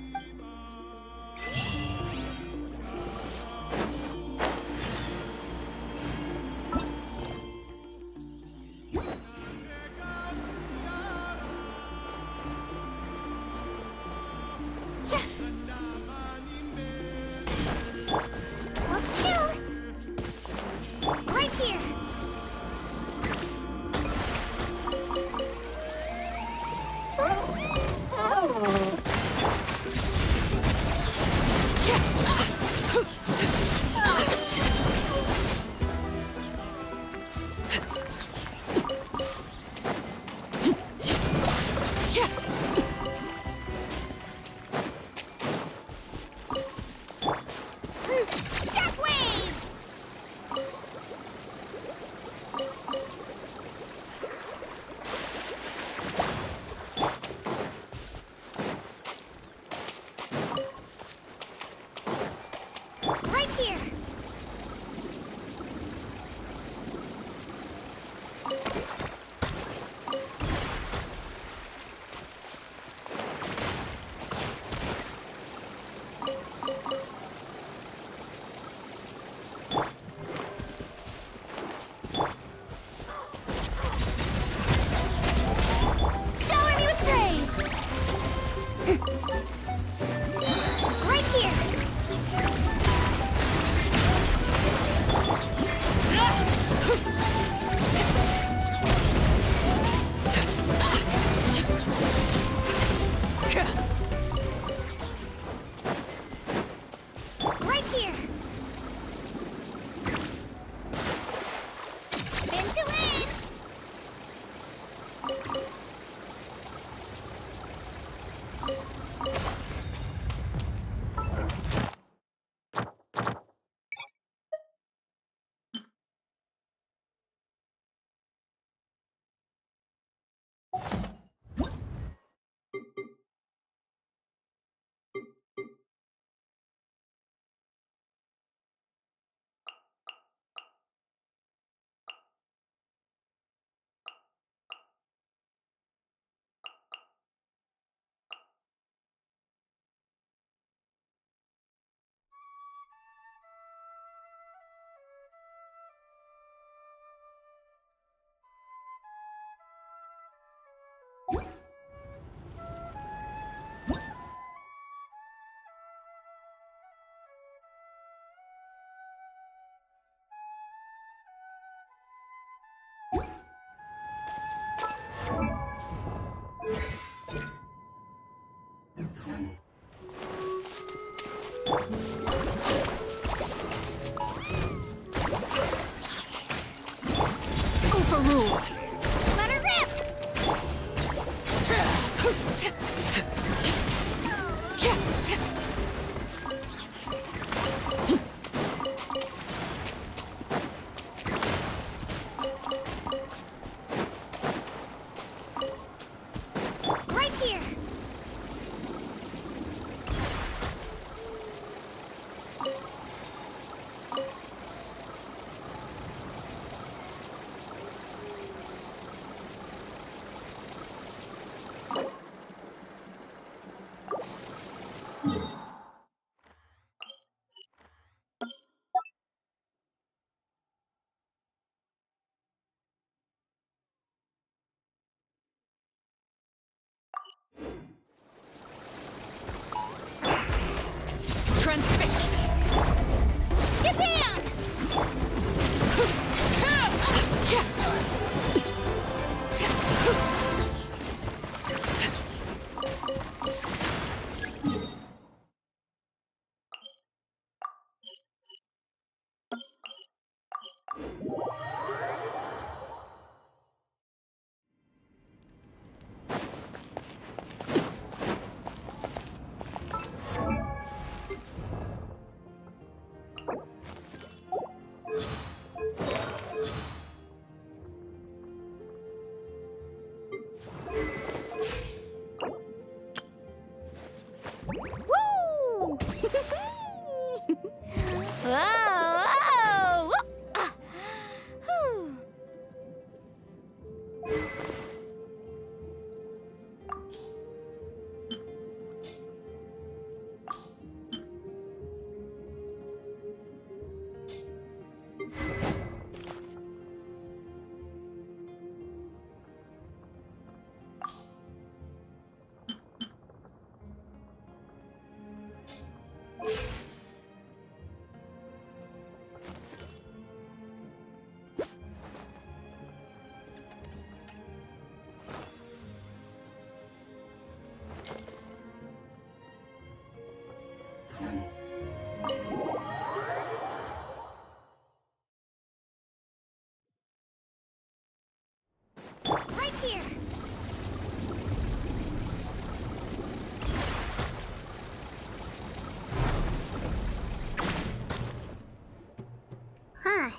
Huh.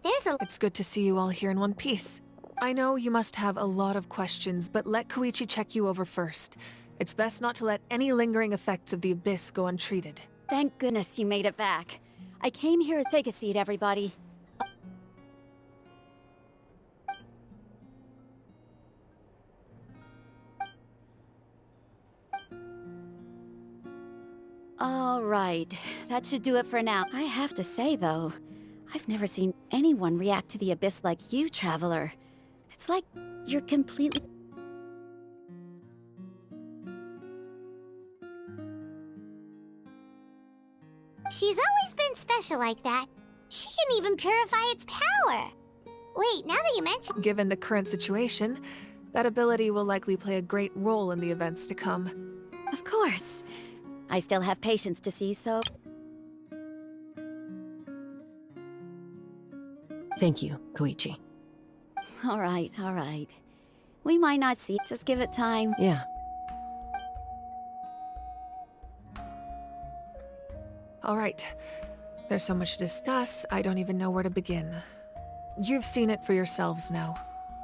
There's a...
It's good to see you all here in one piece. I know you must have a lot of questions, but let Koichi check you over first. It's best not to let any lingering effects of the Abyss go untreated.
Thank goodness you made it back. I came here to take a seat, everybody. All right, that should do it for now. I have to say, though, I've never seen anyone react to the Abyss like you, Traveler. It's like you're completely...
She's always been special like that. She can even purify its power. Wait, now that you mention...
Given the current situation, that ability will likely play a great role in the events to come.
Of course. I still have patience to see, so...
Thank you, Koichi.
All right, all right. We might not see, just give it time.
Yeah.
All right. There's so much to discuss, I don't even know where to begin. You've seen it for yourselves now.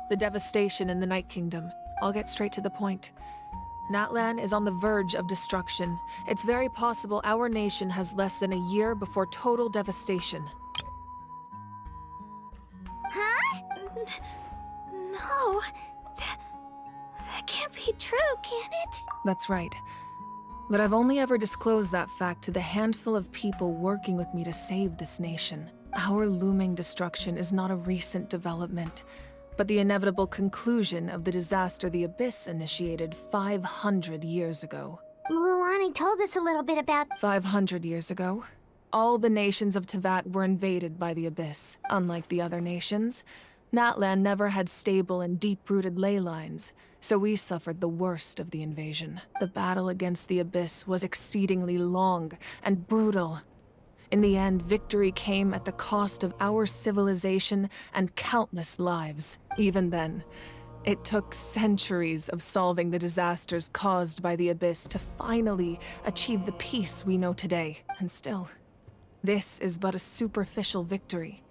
The devastation in the Night Kingdom. I'll get straight to the point. Natlan is on the verge of destruction. It's very possible our nation has less than a year before total devastation.
Huh?
No. That can't be true, can it?
That's right. But I've only ever disclosed that fact to the handful of people working with me to save this nation. Our looming destruction is not a recent development, but the inevitable conclusion of the disaster the Abyss initiated 500 years ago.
Mualani told us a little bit about...
500 years ago, all the nations of Tevat were invaded by the Abyss. Unlike the other nations, Natlan never had stable and deep-rooted ley lines, so we suffered the worst of the invasion. The battle against the Abyss was exceedingly long and brutal. In the end, victory came at the cost of our civilization and countless lives. Even then, it took centuries of solving the disasters caused by the Abyss to finally achieve the peace we know today. And still, this is but a superficial victory.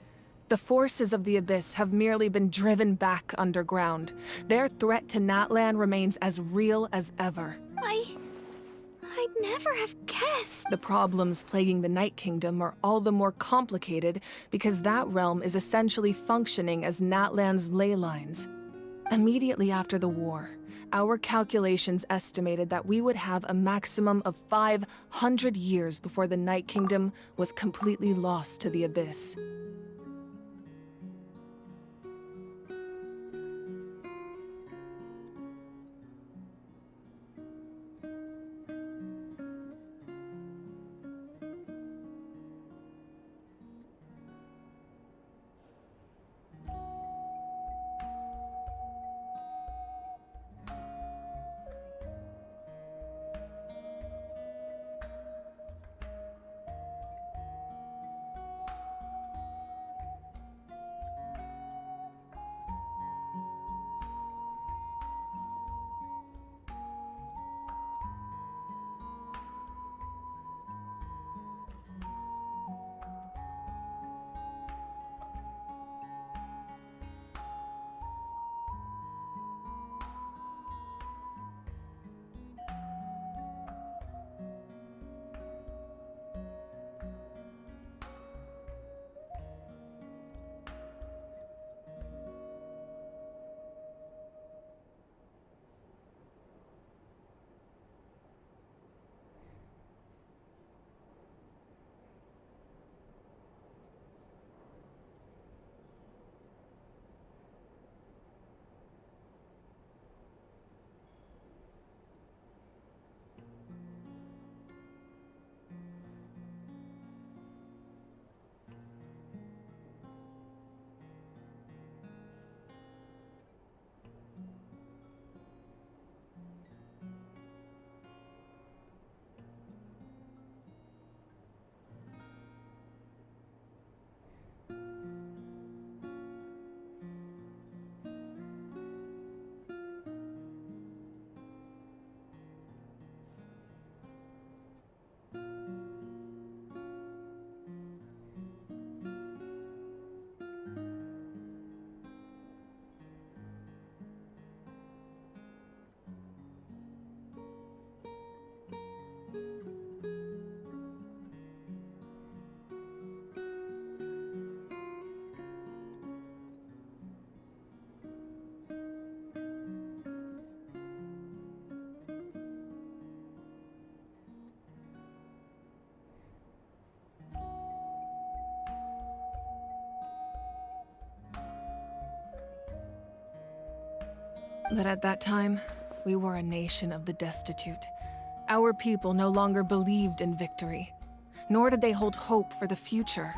The forces of the Abyss have merely been driven back underground. Their threat to Natlan remains as real as ever.
I'd never have guessed.
The problems plaguing the Night Kingdom are all the more complicated because that realm is essentially functioning as Natlan's ley lines. Immediately after the war, our calculations estimated that we would have a maximum of 500 years before the Night Kingdom was completely lost to the Abyss. But at that time, we were a nation of the destitute. Our people no longer believed in victory, nor did they hold hope for the future.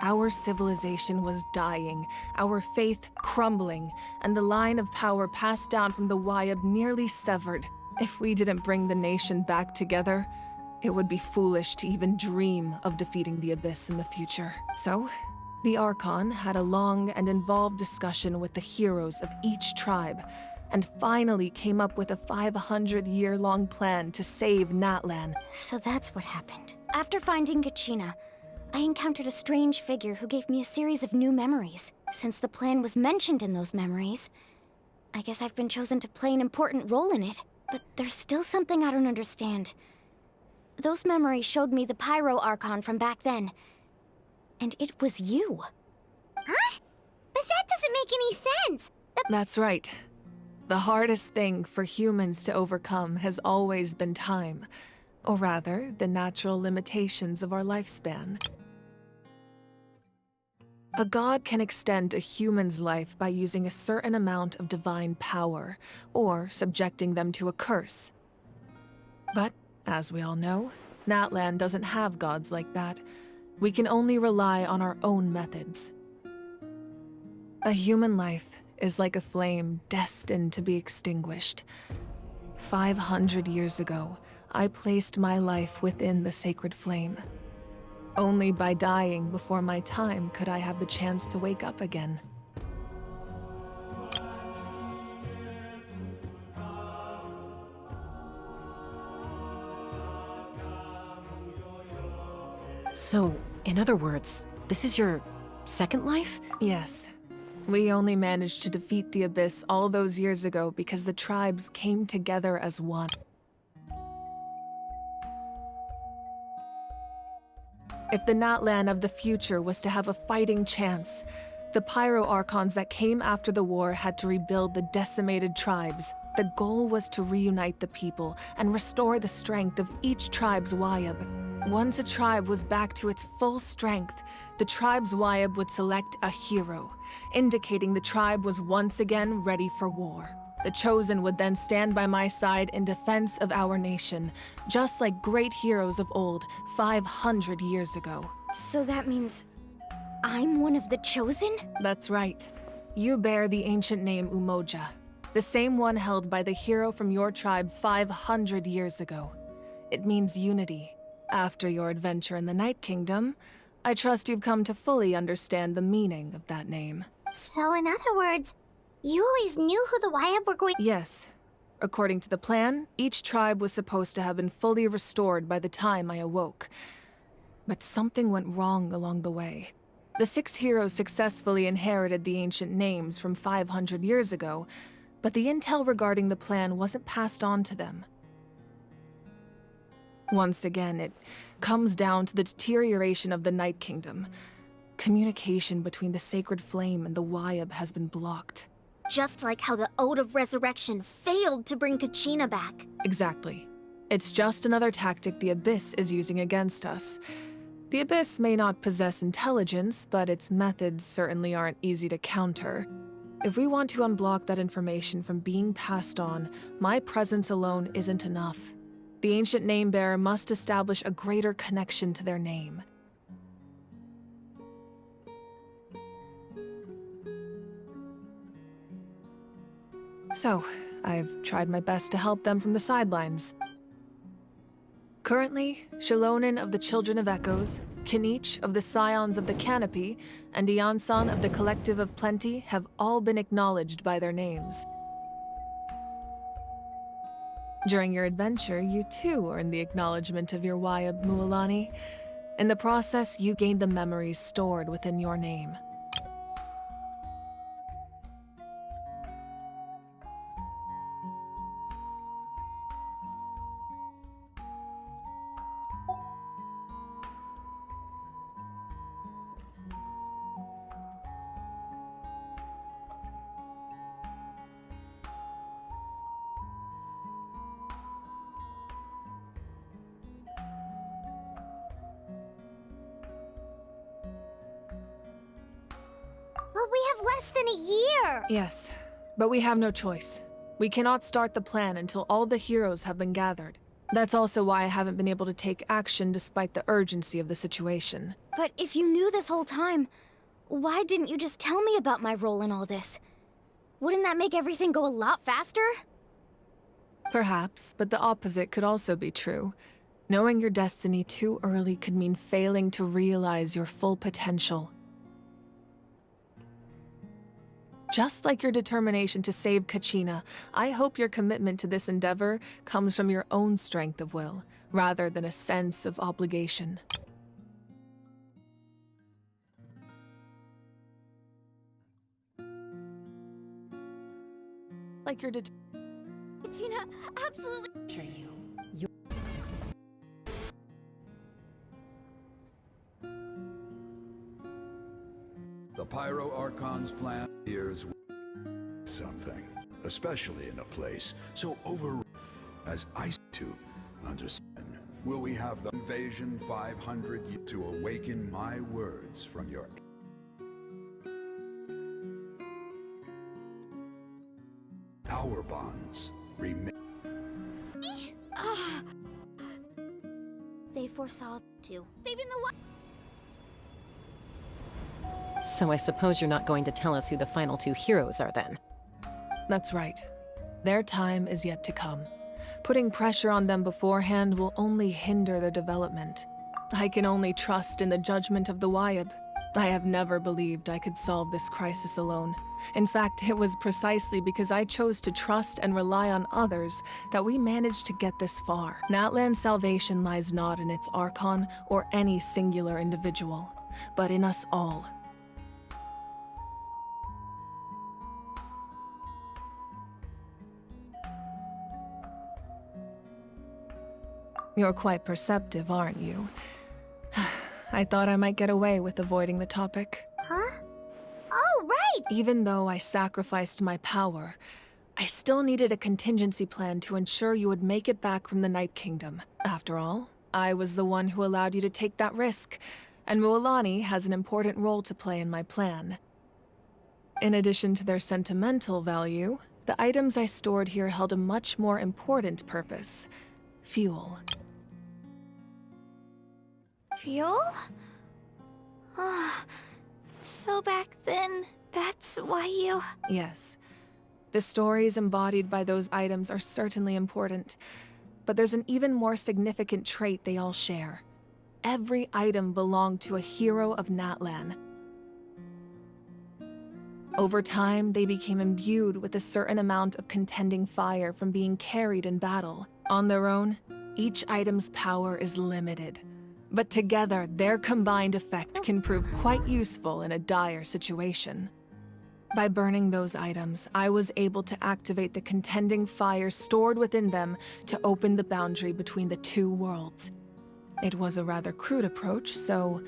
Our civilization was dying, our faith crumbling, and the line of power passed down from the Wyab nearly severed. If we didn't bring the nation back together, it would be foolish to even dream of defeating the Abyss in the future. So, the Archon had a long and involved discussion with the heroes of each tribe, and finally came up with a 500-year-long plan to save Natlan.
So that's what happened. After finding Kachina, I encountered a strange figure who gave me a series of new memories. Since the plan was mentioned in those memories, I guess I've been chosen to play an important role in it. But there's still something I don't understand. Those memories showed me the Pyro Archon from back then. And it was you.
Huh? But that doesn't make any sense!
That's right. The hardest thing for humans to overcome has always been time. Or rather, the natural limitations of our lifespan. A god can extend a human's life by using a certain amount of divine power, or subjecting them to a curse. But, as we all know, Natlan doesn't have gods like that. We can only rely on our own methods. A human life is like a flame destined to be extinguished. 500 years ago, I placed my life within the sacred flame. Only by dying before my time could I have the chance to wake up again.
So, in other words, this is your second life?
Yes. We only managed to defeat the Abyss all those years ago because the tribes came together as one. If the Natlan of the future was to have a fighting chance, the Pyro Archons that came after the war had to rebuild the decimated tribes. The goal was to reunite the people and restore the strength of each tribe's Wyab. Once a tribe was back to its full strength, the tribe's Wyab would select a hero, indicating the tribe was once again ready for war. The Chosen would then stand by my side in defense of our nation, just like great heroes of old, 500 years ago.
So that means I'm one of the Chosen?
That's right. You bear the ancient name Umoja, the same one held by the hero from your tribe 500 years ago. It means unity. After your adventure in the Night Kingdom, I trust you've come to fully understand the meaning of that name.
So in other words, you always knew who the Wyab were going—
Yes. According to the plan, each tribe was supposed to have been fully restored by the time I awoke. But something went wrong along the way. The 6 heroes successfully inherited the ancient names from 500 years ago, but the intel regarding the plan wasn't passed on to them. Once again, it comes down to the deterioration of the Night Kingdom. Communication between the Sacred Flame and the Wyab has been blocked.
Just like how the Ode of Resurrection failed to bring Kachina back.
Exactly. It's just another tactic the Abyss is using against us. The Abyss may not possess intelligence, but its methods certainly aren't easy to counter. If we want to unblock that information from being passed on, my presence alone isn't enough. The ancient name-bearer must establish a greater connection to their name. So, I've tried my best to help them from the sidelines. Currently, Shalonin of the Children of Echoes, Kinich of the Scions of the Canopy, and Iansan of the Collective of Plenty have all been acknowledged by their names. During your adventure, you too earned the acknowledgement of your Wyab, Mualani. In the process, you gained the memories stored within your name.
But we have less than a year!
Yes, but we have no choice. We cannot start the plan until all the heroes have been gathered. That's also why I haven't been able to take action despite the urgency of the situation.
But if you knew this whole time, why didn't you just tell me about my role in all this? Wouldn't that make everything go a lot faster?
Perhaps, but the opposite could also be true. Knowing your destiny too early could mean failing to realize your full potential. Just like your determination to save Kachina, I hope your commitment to this endeavor comes from your own strength of will, rather than a sense of obligation. Like your
Gina, absolutely.
Sure you.
The Pyro Archon's plan here's something, especially in a place so over as I to understand. Will we have the invasion 500 to awaken my words from your our bonds remain.
They foresaw too. Saving the what?
So I suppose you're not going to tell us who the final two heroes are then?
That's right. Their time is yet to come. Putting pressure on them beforehand will only hinder their development. I can only trust in the judgment of the Wyab. I have never believed I could solve this crisis alone. In fact, it was precisely because I chose to trust and rely on others that we managed to get this far. Natlan's salvation lies not in its Archon or any singular individual, but in us all. You're quite perceptive, aren't you? I thought I might get away with avoiding the topic.
Huh? Oh, right!
Even though I sacrificed my power, I still needed a contingency plan to ensure you would make it back from the Night Kingdom. After all, I was the one who allowed you to take that risk, and Mualani has an important role to play in my plan. In addition to their sentimental value, the items I stored here held a much more important purpose: fuel.
Fuel? So back then, that's why you...
Yes. The stories embodied by those items are certainly important, but there's an even more significant trait they all share. Every item belonged to a hero of Natlan. Over time, they became imbued with a certain amount of contending fire from being carried in battle. On their own, each item's power is limited, but together, their combined effect can prove quite useful in a dire situation. By burning those items, I was able to activate the contending fire stored within them to open the boundary between the two worlds. It was a rather crude approach, so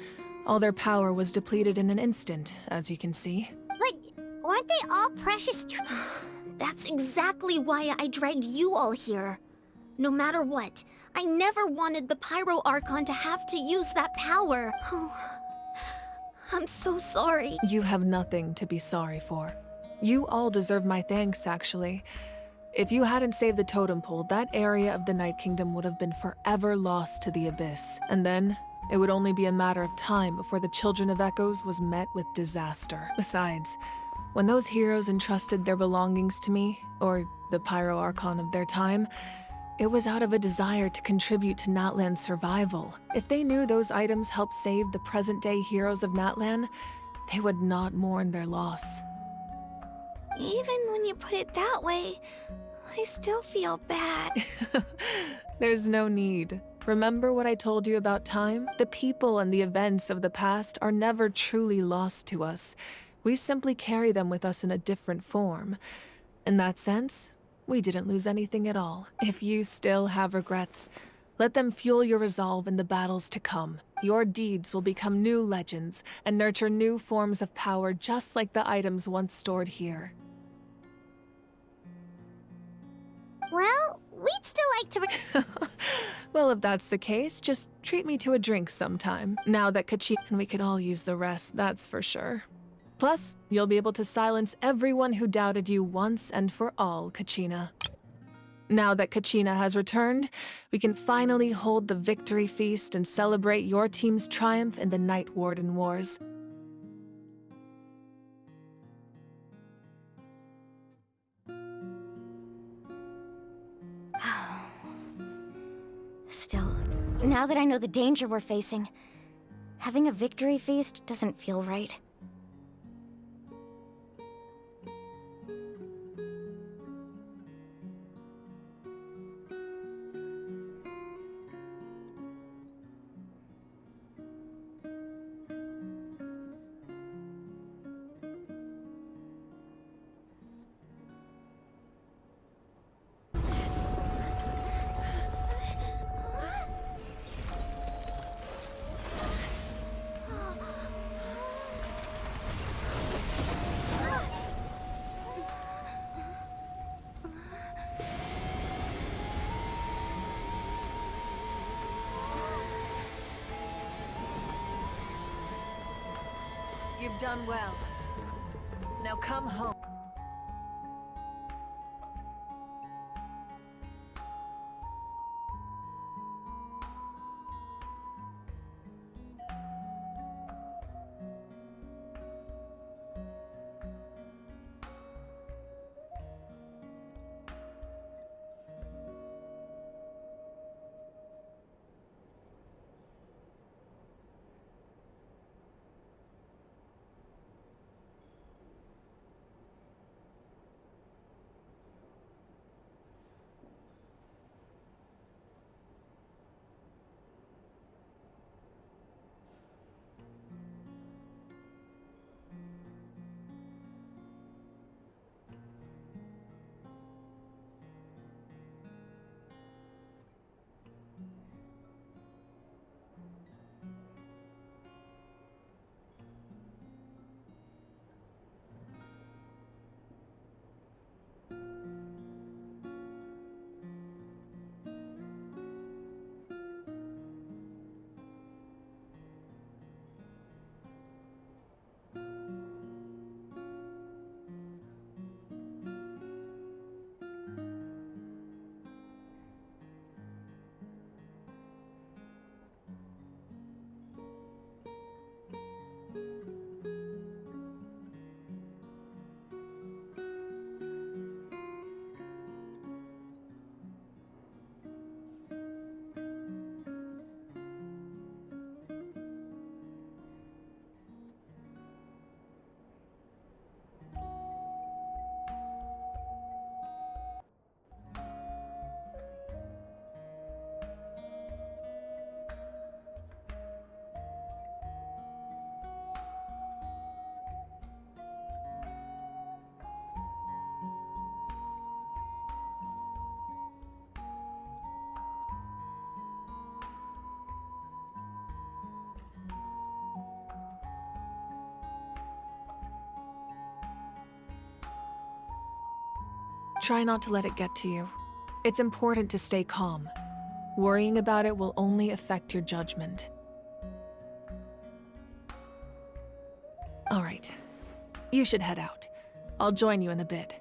all their power was depleted in an instant, as you can see.
But weren't they all precious
That's exactly why I dragged you all here. No matter what, I never wanted the Pyro Archon to have to use that power. Oh, I'm so sorry.
You have nothing to be sorry for. You all deserve my thanks, actually. If you hadn't saved the totem pole, that area of the Night Kingdom would have been forever lost to the Abyss. And then, it would only be a matter of time before the Children of Echoes was met with disaster. Besides, when those heroes entrusted their belongings to me, or the Pyro Archon of their time, it was out of a desire to contribute to Natlan's survival. If they knew those items helped save the present-day heroes of Natlan, they would not mourn their loss.
Even when you put it that way, I still feel bad.
There's no need. Remember what I told you about time? The people and the events of the past are never truly lost to us. We simply carry them with us in a different form. In that sense, we didn't lose anything at all. If you still have regrets, let them fuel your resolve in the battles to come. Your deeds will become new legends and nurture new forms of power just like the items once stored here.
Well, we'd still like to...
Well, if that's the case, just treat me to a drink sometime. Now that Kachi and we could all use the rest, that's for sure. Plus, you'll be able to silence everyone who doubted you once and for all, Kachina. Now that Kachina has returned, we can finally hold the victory feast and celebrate your team's triumph in the Night Warden Wars.
Still, now that I know the danger we're facing, having a victory feast doesn't feel right.
You've done well. Now come home. Try not to let it get to you. It's important to stay calm. Worrying about it will only affect your judgment. All right. You should head out. I'll join you in a bit.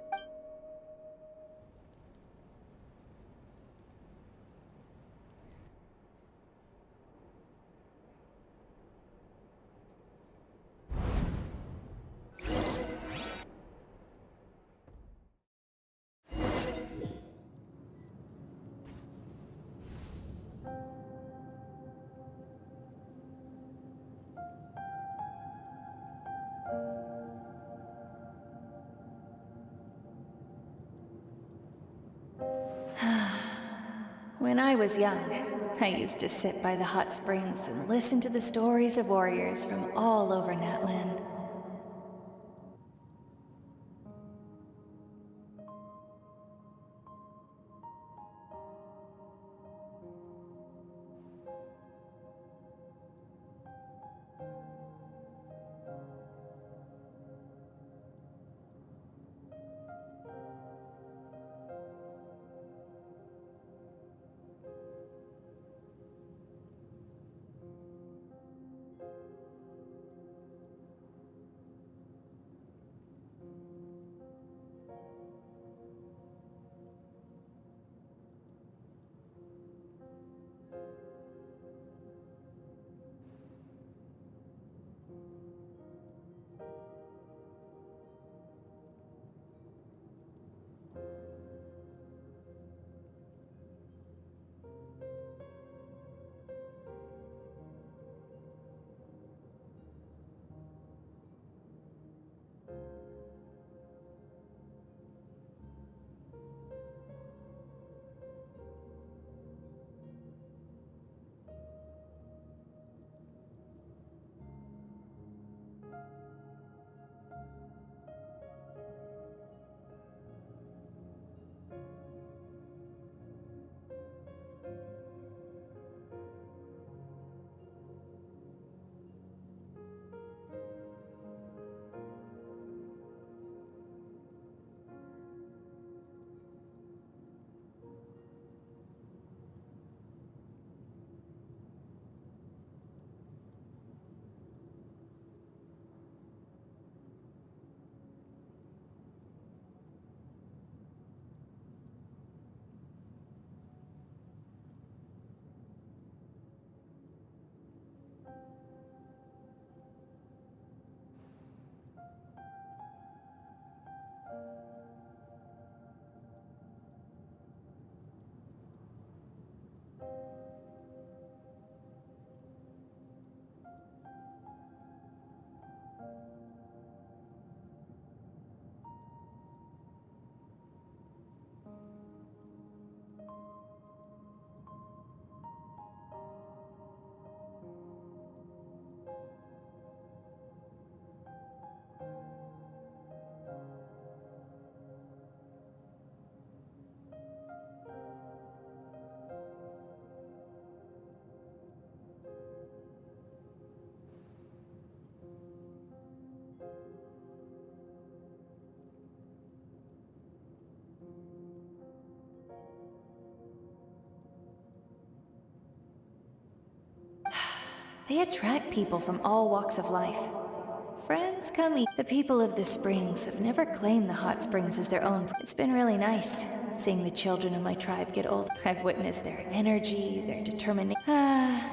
When I was young, I used to sit by the hot springs and listen to the stories of warriors from all over Natlan. They attract people from all walks of life. Friends coming. The people of the springs have never claimed the hot springs as their own. It's been really nice seeing the children of my tribe get old. I've witnessed their energy, their determination.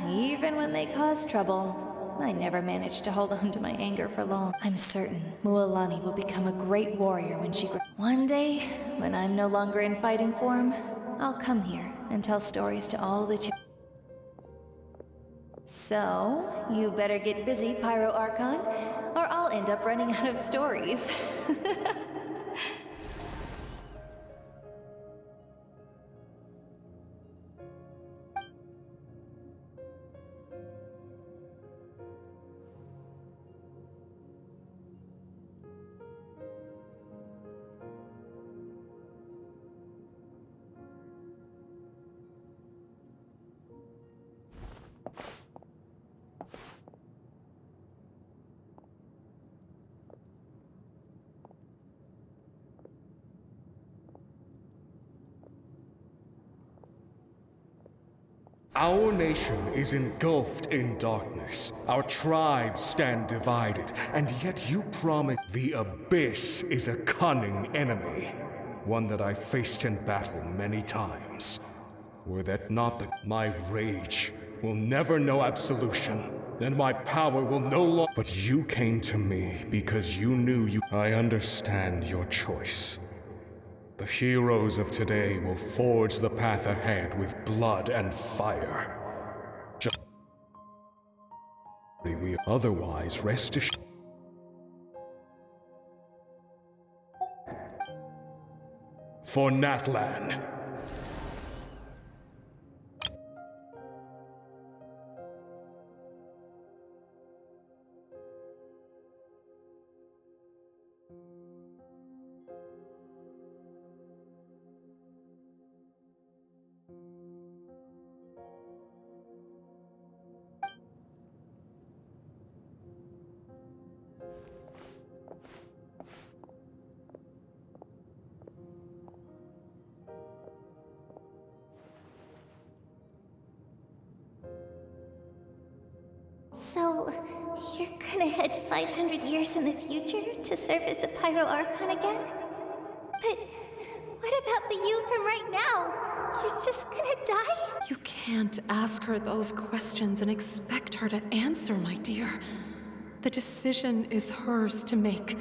Even when they cause trouble, I never managed to hold on to my anger for long. I'm certain Mualani will become a great warrior when she grows. One day, when I'm no longer in fighting form, I'll come here and tell stories to all the children. So, you better get busy, Pyro Archon, or I'll end up running out of stories.
Our nation is engulfed in darkness. Our tribes stand divided, and yet you promise the Abyss is a cunning enemy. One that I faced in battle many times. Were that not my rage will never know absolution, and my power will no longer. But you came to me because you knew you. I understand your choice. The heroes of today will forge the path ahead with blood and fire. Just we otherwise rest assured. For Natlan.
So, you're gonna head 500 years in the future to serve as the Pyro Archon again? But what about the you from right now? You're just gonna die?
You can't ask her those questions and expect her to answer, my dear. The decision is hers to make,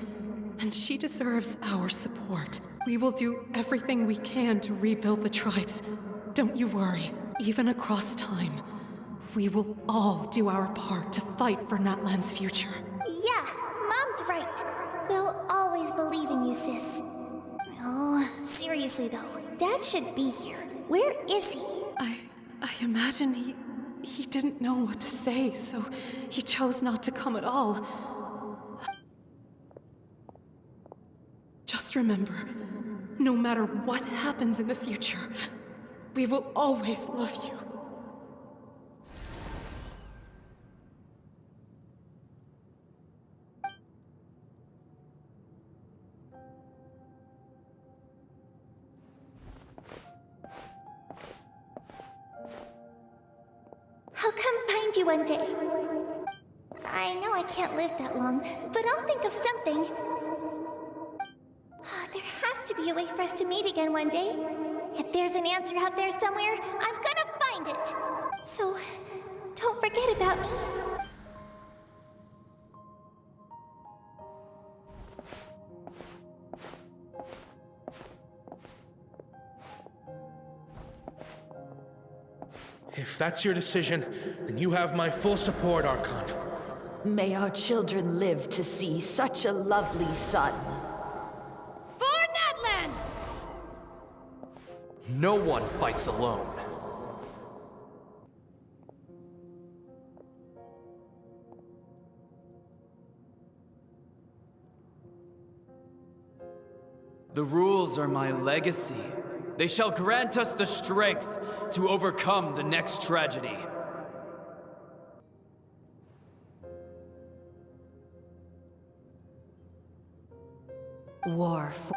and she deserves our support. We will do everything we can to rebuild the tribes. Don't you worry. Even across time, we will all do our part to fight for Natlan's future.
Yeah, Mom's right. We'll always believe in you, sis. Oh, seriously though, Dad should be here. Where is he?
I imagine he didn't know what to say, so he chose not to come at all. Just remember, no matter what happens in the future, we will always love you.
I'll come find you one day. I know I can't live that long, but I'll think of something. There has to be a way for us to meet again one day. If there's an answer out there somewhere, I'm gonna find it. So, don't forget about me.
If that's your decision, then you have my full support, Archon.
May our children live to see such a lovely son.
For Natlan!
No one fights alone. The rules are my legacy. They shall grant us the strength to overcome the next tragedy.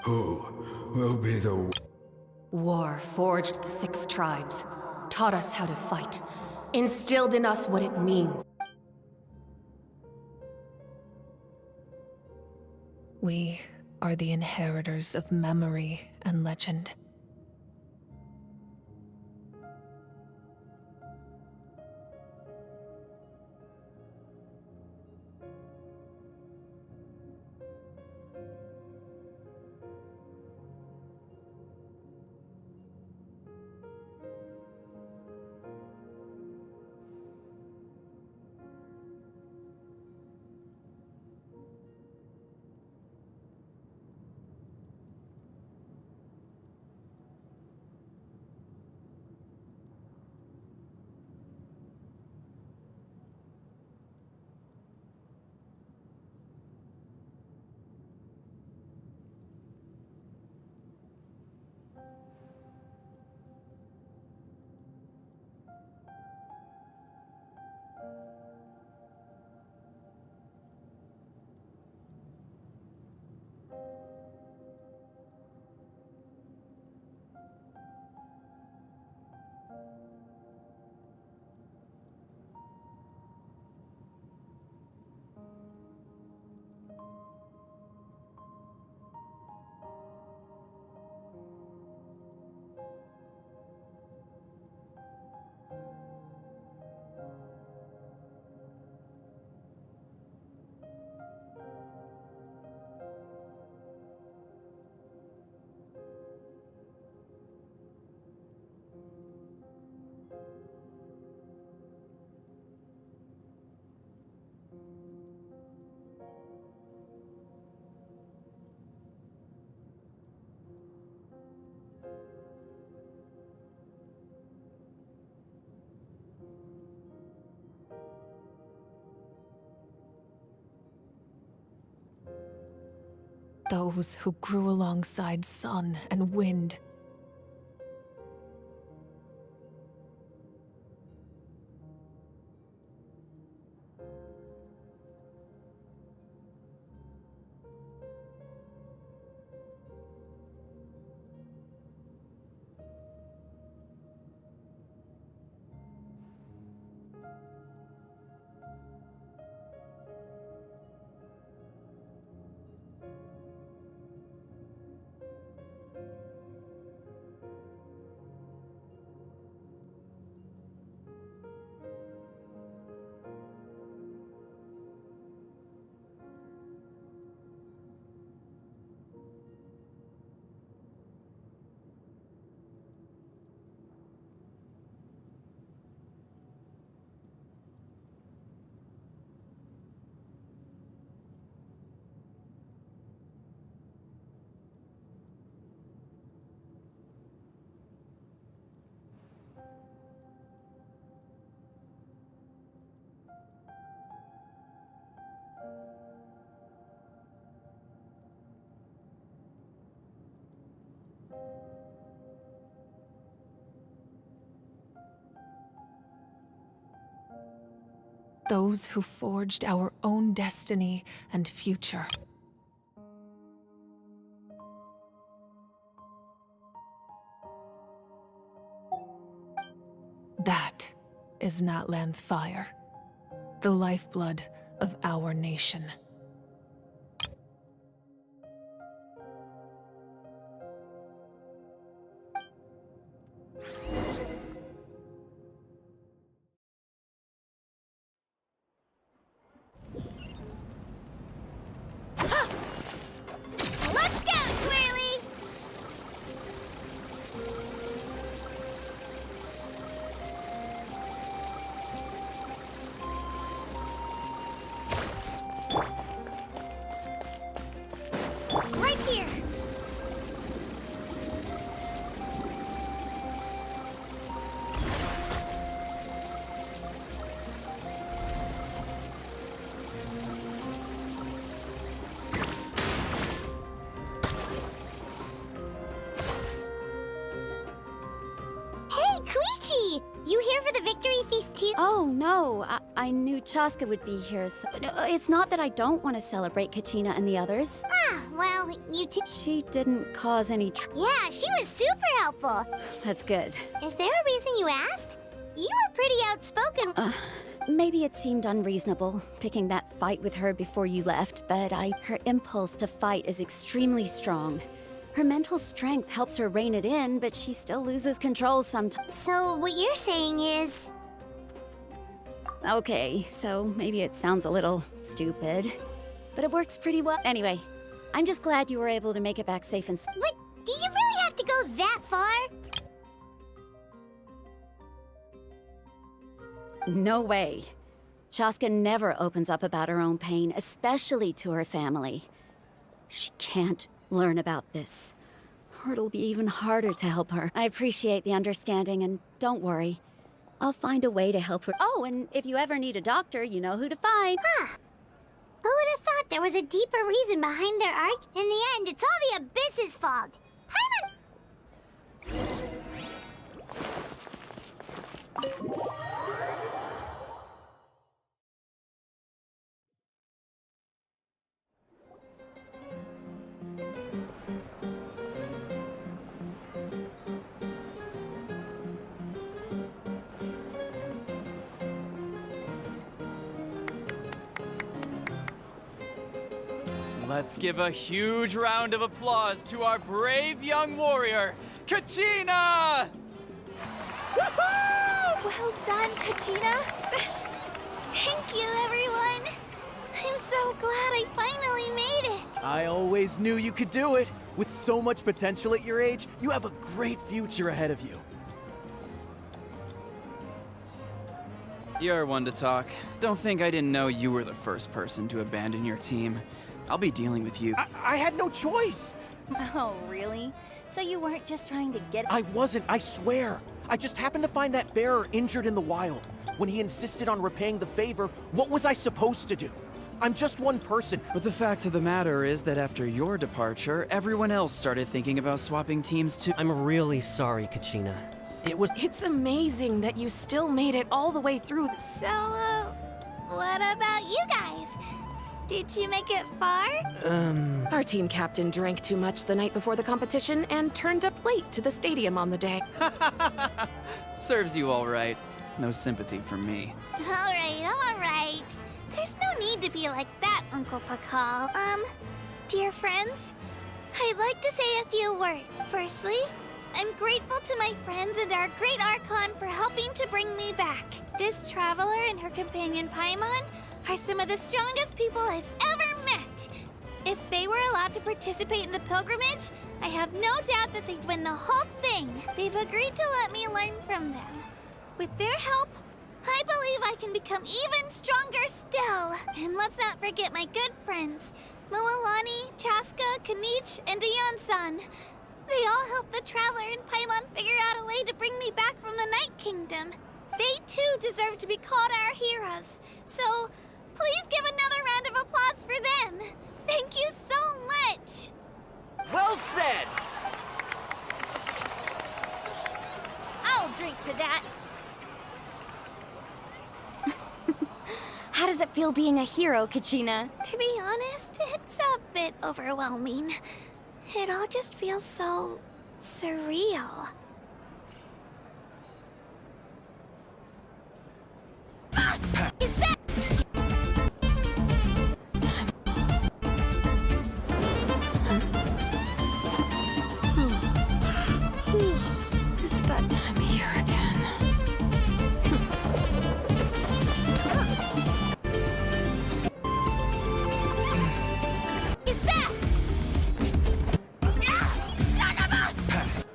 Who will be the...
War forged the 6 tribes, taught us how to fight, instilled in us what it means.
We are the inheritors of memory and legend. Those who grew alongside sun and wind. Those who forged our own destiny and future. That is Natlan's fire, the lifeblood of our nation.
Let's go, Swirly! Right here! Hey, Koichi! You here for the victory feast too?
Oh, no. I knew Chaska would be here. So, no, it's not that I don't want to celebrate Kachina and the others.
Ah, well, you two...
She didn't cause any
Yeah, she was super helpful.
That's good.
Is there a reason you asked? You were pretty outspoken.
Maybe it seemed unreasonable, picking that fight with her before you left, but her impulse to fight is extremely strong. Her mental strength helps her rein it in, but she still loses control sometimes.
So what you're saying is...
Okay, so maybe it sounds a little stupid, but it works pretty well. Anyway, I'm just glad you were able to make it back safe and
But do you really have to go that far?
No way. Chaska never opens up about her own pain, especially to her family. She can't learn about this, or it'll be even harder to help her. I appreciate the understanding, and don't worry. I'll find a way to help her. Oh, and if you ever need a doctor, you know who to find.
Huh. Who would have thought there was a deeper reason behind their arc? In the end, it's all the Abyss's fault.
Let's give a huge round of applause to our brave young warrior, Kachina!
Woohoo! Well done, Kachina. Thank you, everyone. I'm so glad I finally made it.
I always knew you could do it. With so much potential at your age, you have a great future ahead of you.
You're one to talk. Don't think I didn't know you were the first person to abandon your team. I'll be dealing with you.
I had no choice.
Oh, really? So you weren't just trying to get...
I wasn't, I swear. I just happened to find that bearer injured in the wild. When he insisted on repaying the favor, what was I supposed to do? I'm just one person.
But the fact of the matter is that after your departure, everyone else started thinking about swapping teams too.
I'm really sorry, Kachina.
It's amazing that you still made it all the way through.
So, what about you guys? Did you make it far?
Our team captain drank too much the night before the competition and turned up late to the stadium on the day.
Serves you all right. No sympathy from me.
All right. There's no need to be like that, Uncle Pakal. Dear friends, I'd like to say a few words. Firstly, I'm grateful to my friends and our great Archon for helping to bring me back. This traveler and her companion Paimon are some of the strongest people I've ever met. If they were allowed to participate in the pilgrimage, I have no doubt that they'd win the whole thing. They've agreed to let me learn from them. With their help, I believe I can become even stronger still. And let's not forget my good friends, Moalani, Chaska, Kanich, and Dion-san. They all helped the Traveler and Paimon figure out a way to bring me back from the Night Kingdom. They too deserve to be called our heroes. So, please give another round of applause for them. Thank you so much.
Well said!
I'll drink to that.
How does it feel being a hero, Kachina?
To be honest, it's a bit overwhelming. It all just feels so surreal. Is that...
Is it that time of year again?
Is that... Son of a...
Pass.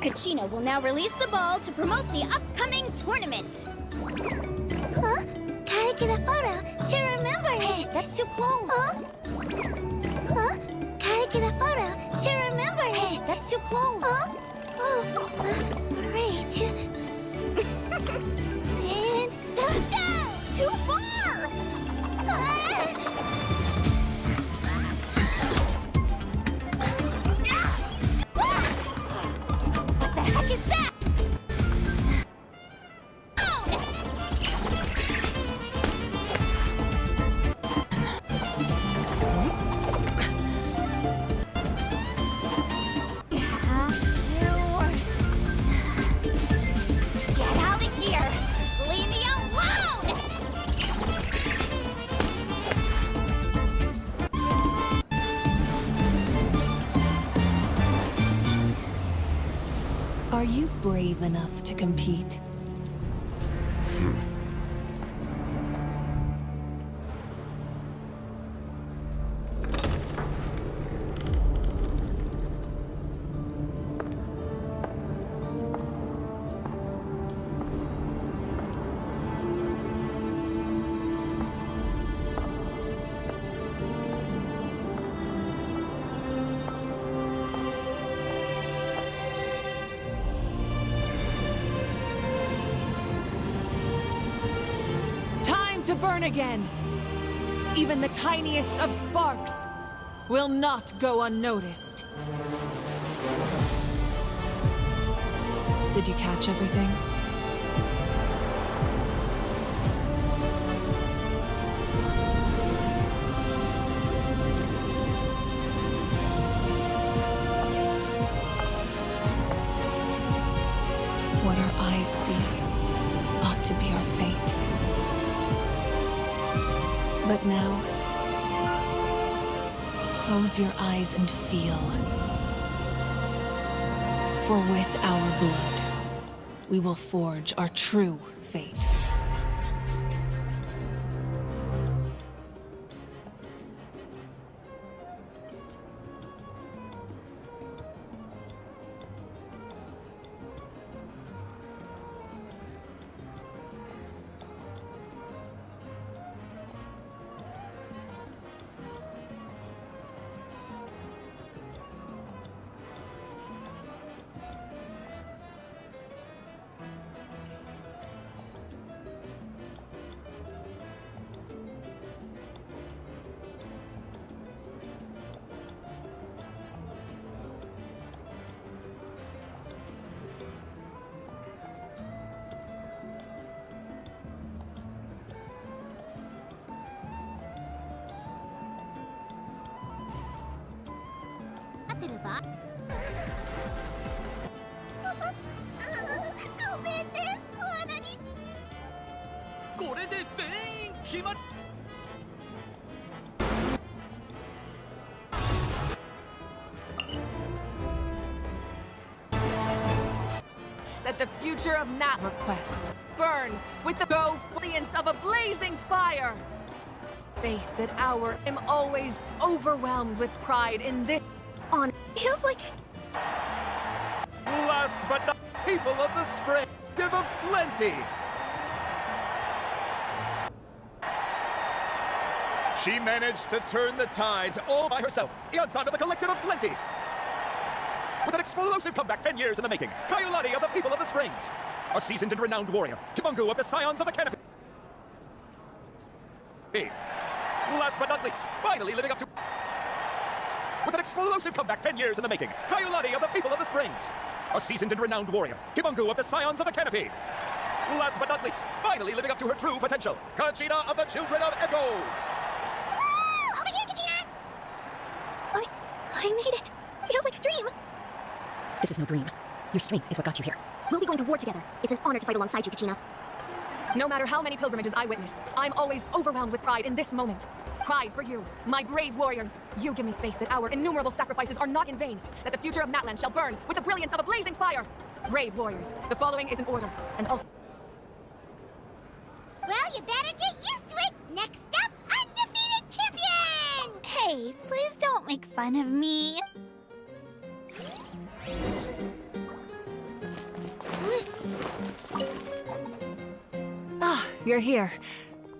Kachina will now release the ball to promote the upcoming tournament.
Huh? Gotta get a photo to remember it.
Hey, that's too close.
Huh? Huh? Gotta get a photo to remember it.
Hey, that's too close.
Huh? Oh, great. And
No! Too far! What the heck is that? Get out of here! Leave me alone!
Are you brave enough to compete? To burn again. Even the tiniest of sparks will not go unnoticed. Did you catch everything? What our eyes see ought to be our fate. But now, close your eyes and feel. For with our blood, we will forge our true fate. That the future of Nat request burn with the flames of a blazing fire. Faith that I am always overwhelmed with pride in this.
On feels like
Last but not people of the spring, Div of plenty. She managed to turn the tides all by herself, outside of the collective of plenty. With an explosive comeback 10 years in the making, Kaiulani of the people of the Springs. A seasoned and renowned warrior, Kimungu of the Scions of the Canopy. Last but not least, finally living up to... With an explosive comeback 10 years in the making, Kaiulani of the people of the Springs. A seasoned and renowned warrior, Kimungu of the Scions of the Canopy. Last but not least, finally living up to her true potential, Kachina of the Children of Echoes.
Over here, Kachina! I made it. Feels like a dream.
This is no dream. Your strength is what got you here.
we'll be going to war together. It's an honor to fight alongside you, Kachina.
No matter how many pilgrimages I witness, I'm always overwhelmed with pride in this moment. Pride for you, my brave warriors. You give me faith that our innumerable sacrifices are not in vain, that the future of Natlan shall burn with the brilliance of a blazing fire. Brave warriors, the following is in order, and also...
Well, you better get used to it. Next up, undefeated champion!
Hey, please don't make fun of me.
you're here.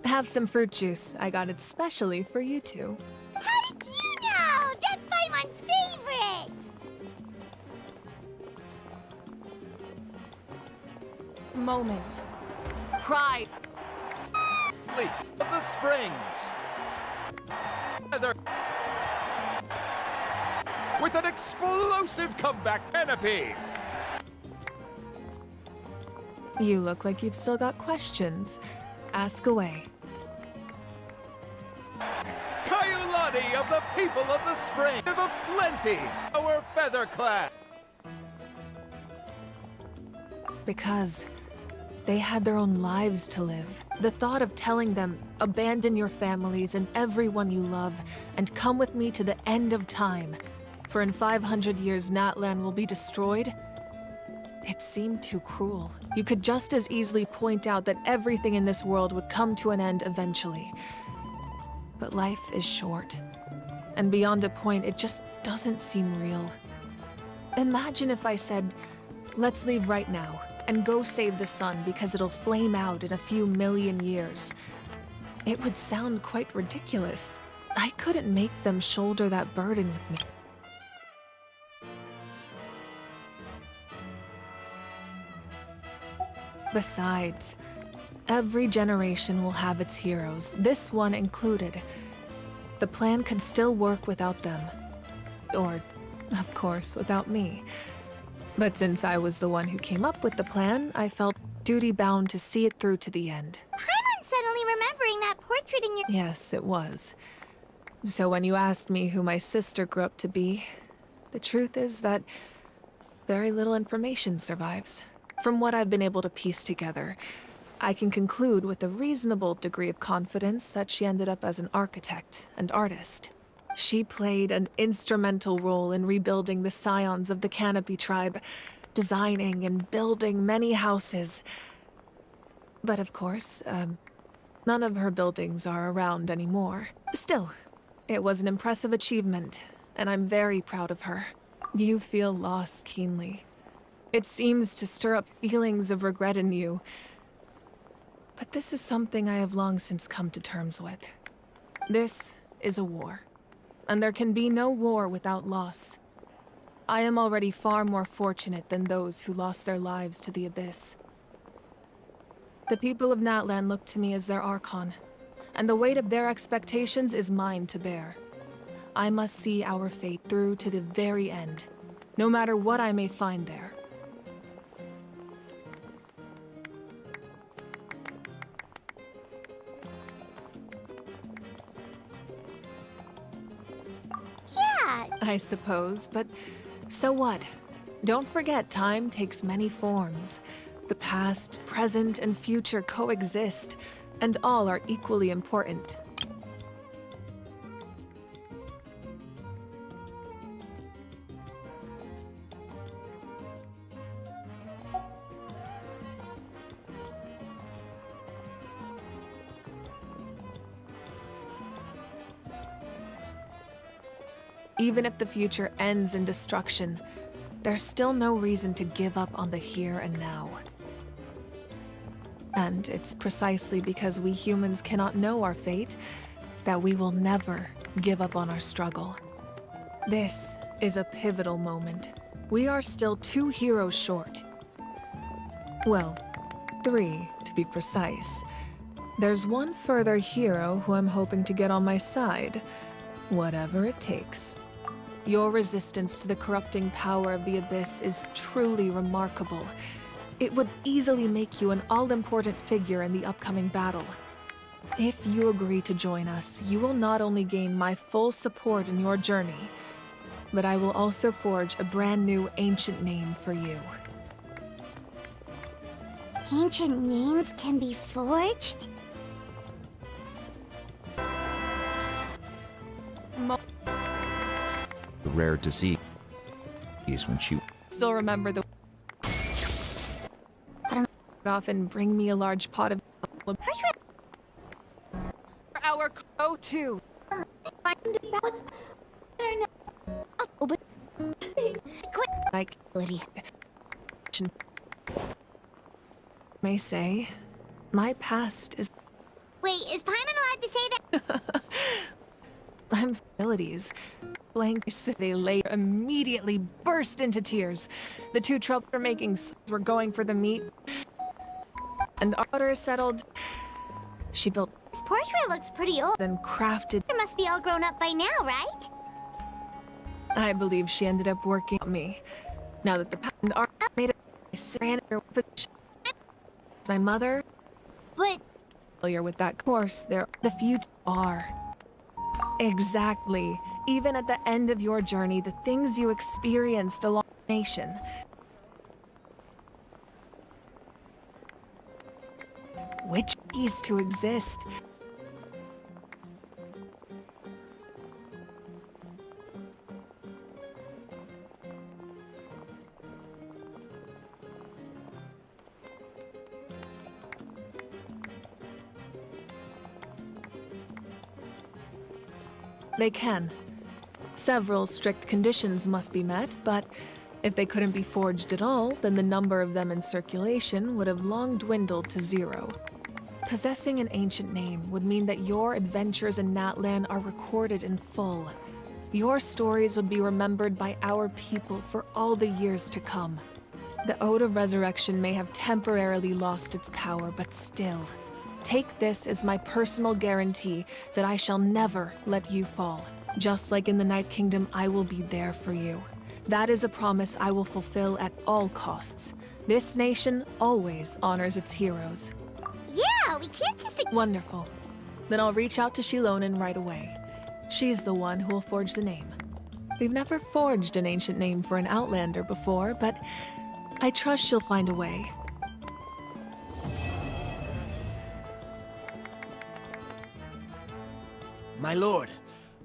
Have some fruit juice. I got it specially for you two.
How did you know? That's Paimon's favorite!
Moment. Pride.
Police of the Springs. Feather. With an explosive comeback canopy.
You look like you've still got questions. Ask away.
Kaiulani of the people of the spring. Of plenty. Our feather clad.
Because they had their own lives to live. The thought of telling them, abandon your families and everyone you love, and come with me to the end of time, for in 500 years Natlan will be destroyed, it seemed too cruel. You could just as easily point out that everything in this world would come to an end eventually. But life is short. And beyond a point, it just doesn't seem real. Imagine if I said, let's leave right now, and go save the sun because it'll flame out in a few million years. It would sound quite ridiculous. I couldn't make them shoulder that burden with me. Besides, every generation will have its heroes, this one included. The plan could still work without them. Or, of course, without me. But since I was the one who came up with the plan, I felt duty-bound to see it through to the end.
Paimon's suddenly remembering that portrait in your...
Yes, it was. So when you asked me who my sister grew up to be, the truth is that very little information survives. From what I've been able to piece together, I can conclude with a reasonable degree of confidence that she ended up as an architect and artist. She played an instrumental role in rebuilding the scions of the Canopy tribe, designing and building many houses. But of course, none of her buildings are around anymore. Still, it was an impressive achievement, and I'm very proud of her. You feel loss keenly. It seems to stir up feelings of regret in you. But this is something I have long since come to terms with. This is a war, and there can be no war without loss. I am already far more fortunate than those who lost their lives to the Abyss. The people of Natlan look to me as their archon, and the weight of their expectations is mine to bear. I must see our fate through to the very end, no matter what I may find there. I suppose, but so what? Don't forget, time takes many forms. The past, present, and future coexist, and all are equally important. Even if the future ends in destruction, there's still no reason to give up on the here and now. And it's precisely because we humans cannot know our fate that we will never give up on our struggle. This is a pivotal moment. We are still 2 heroes short. Well, 3 to be precise. There's one further hero who I'm hoping to get on my side, whatever it takes. Your resistance to the corrupting power of the Abyss is truly remarkable. It would easily make you an all-important figure in the upcoming battle. If you agree to join us, you will not only gain my full support in your journey, but I will also forge a brand new ancient name for you.
Ancient names can be forged?
Rare disease when she
Still remember the often bring me a large pot of for our go-to. Like may say, My past is...
Wait, is Paimon allowed to say that?
I'm abilities. Blank they later immediately burst into tears. The two troublemaking were going for the meat. And order settled. She built...
This portrait looks pretty old.
Then crafted...
It must be all grown up by now, right?
I believe she ended up working on me. Now that the patent art made it... My mother...
But...
Familiar with that course, the future are... Exactly. Even at the end of your journey, the things you experienced along the nation. Which cease to exist. They can. Several strict conditions must be met, but if they couldn't be forged at all, then the number of them in circulation would have long dwindled to 0. Possessing an ancient name would mean that your adventures in Natlan are recorded in full. Your stories would be remembered by our people for all the years to come. The Ode of Resurrection may have temporarily lost its power, but still, take this as my personal guarantee that I shall never let you fall. Just like in the Night Kingdom, I will be there for you. That is a promise I will fulfill at all costs. This nation always honors its heroes.
Yeah, we can't just...
Wonderful. Then I'll reach out to Shilonen right away. She's the one who will forge the name. We've never forged an ancient name for an Outlander before, but I trust she'll find a way.
My lord,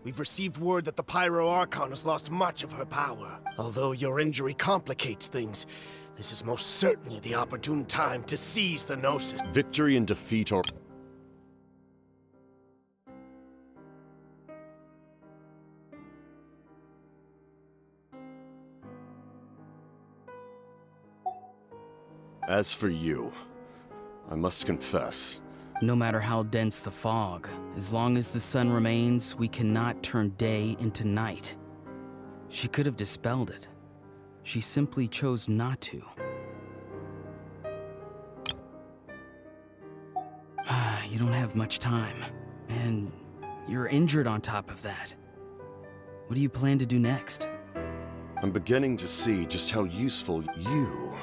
we've received word that the Pyro Archon has lost much of her power. Although your injury complicates things, this is most certainly the opportune time to seize the Gnosis.
Victory and defeat are... As for you, I must confess...
No matter how dense the fog, as long as the sun remains, we cannot turn day into night. She could have dispelled it. She simply chose not to. You don't have much time, and you're injured on top of that. What do you plan to do next?
I'm beginning to see just how useful you...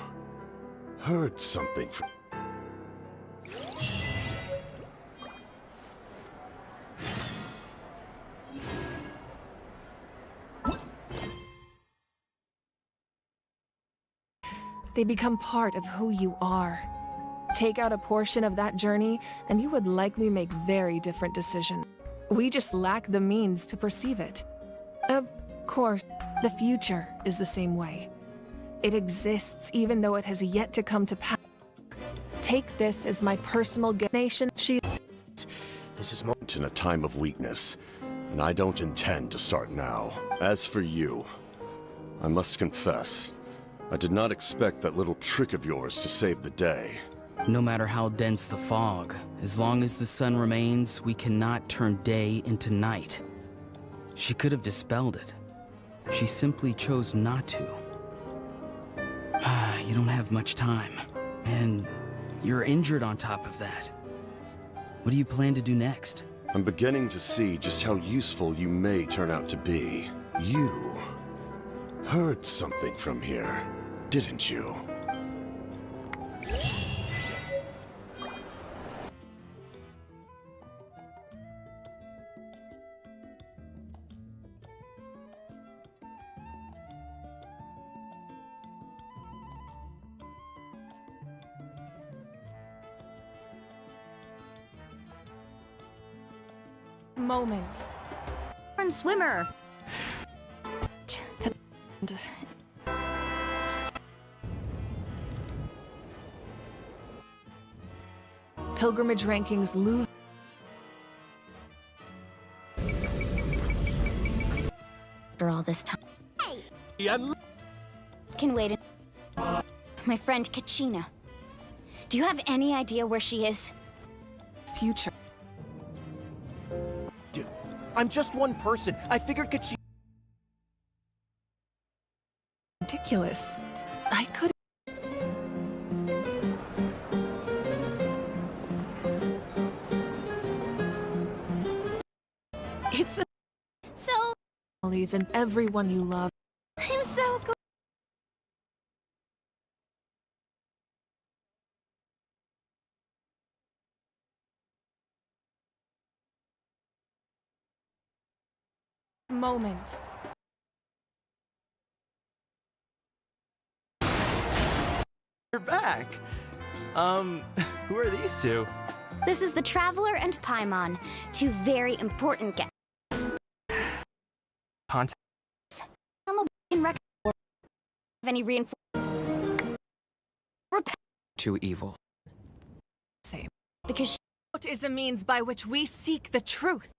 heard something from...
They become part of who you are. Take out a portion of that journey, and you would likely make very different decisions. We just lack the means to perceive it. Of course, the future is the same way. It exists even though it has yet to come to pass. Take this as my personal nation.
This is in a time of weakness, and I don't intend to start now. As for you, I must confess, I did not expect that little trick of yours to save the day.
No matter how dense the fog, as long as the sun remains, we cannot turn day into night. She could have dispelled it. She simply chose not to. You don't have much time, and you're injured on top of that. What do you plan to do next?
I'm beginning to see just how useful you may turn out to be. You heard something from here, didn't you?
Moment.
Swimmer.
Pilgrimage rankings lose.
After all this time.
Hey.
Can wait. My friend Kachina. Do you have any idea where she is?
Future.
Dude, I'm just one person. I figured Kachina...
Ridiculous. I could. It's a.
So.
And everyone you love.
I'm so glad.
Moment.
You're back. Who are these two?
This is the Traveler and Paimon, two very important guests.
Contact.
In record of any reinforcement.
Too evil.
Same.
Because
what is a means by which we seek the truth?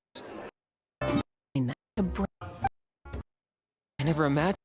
I
never imagined.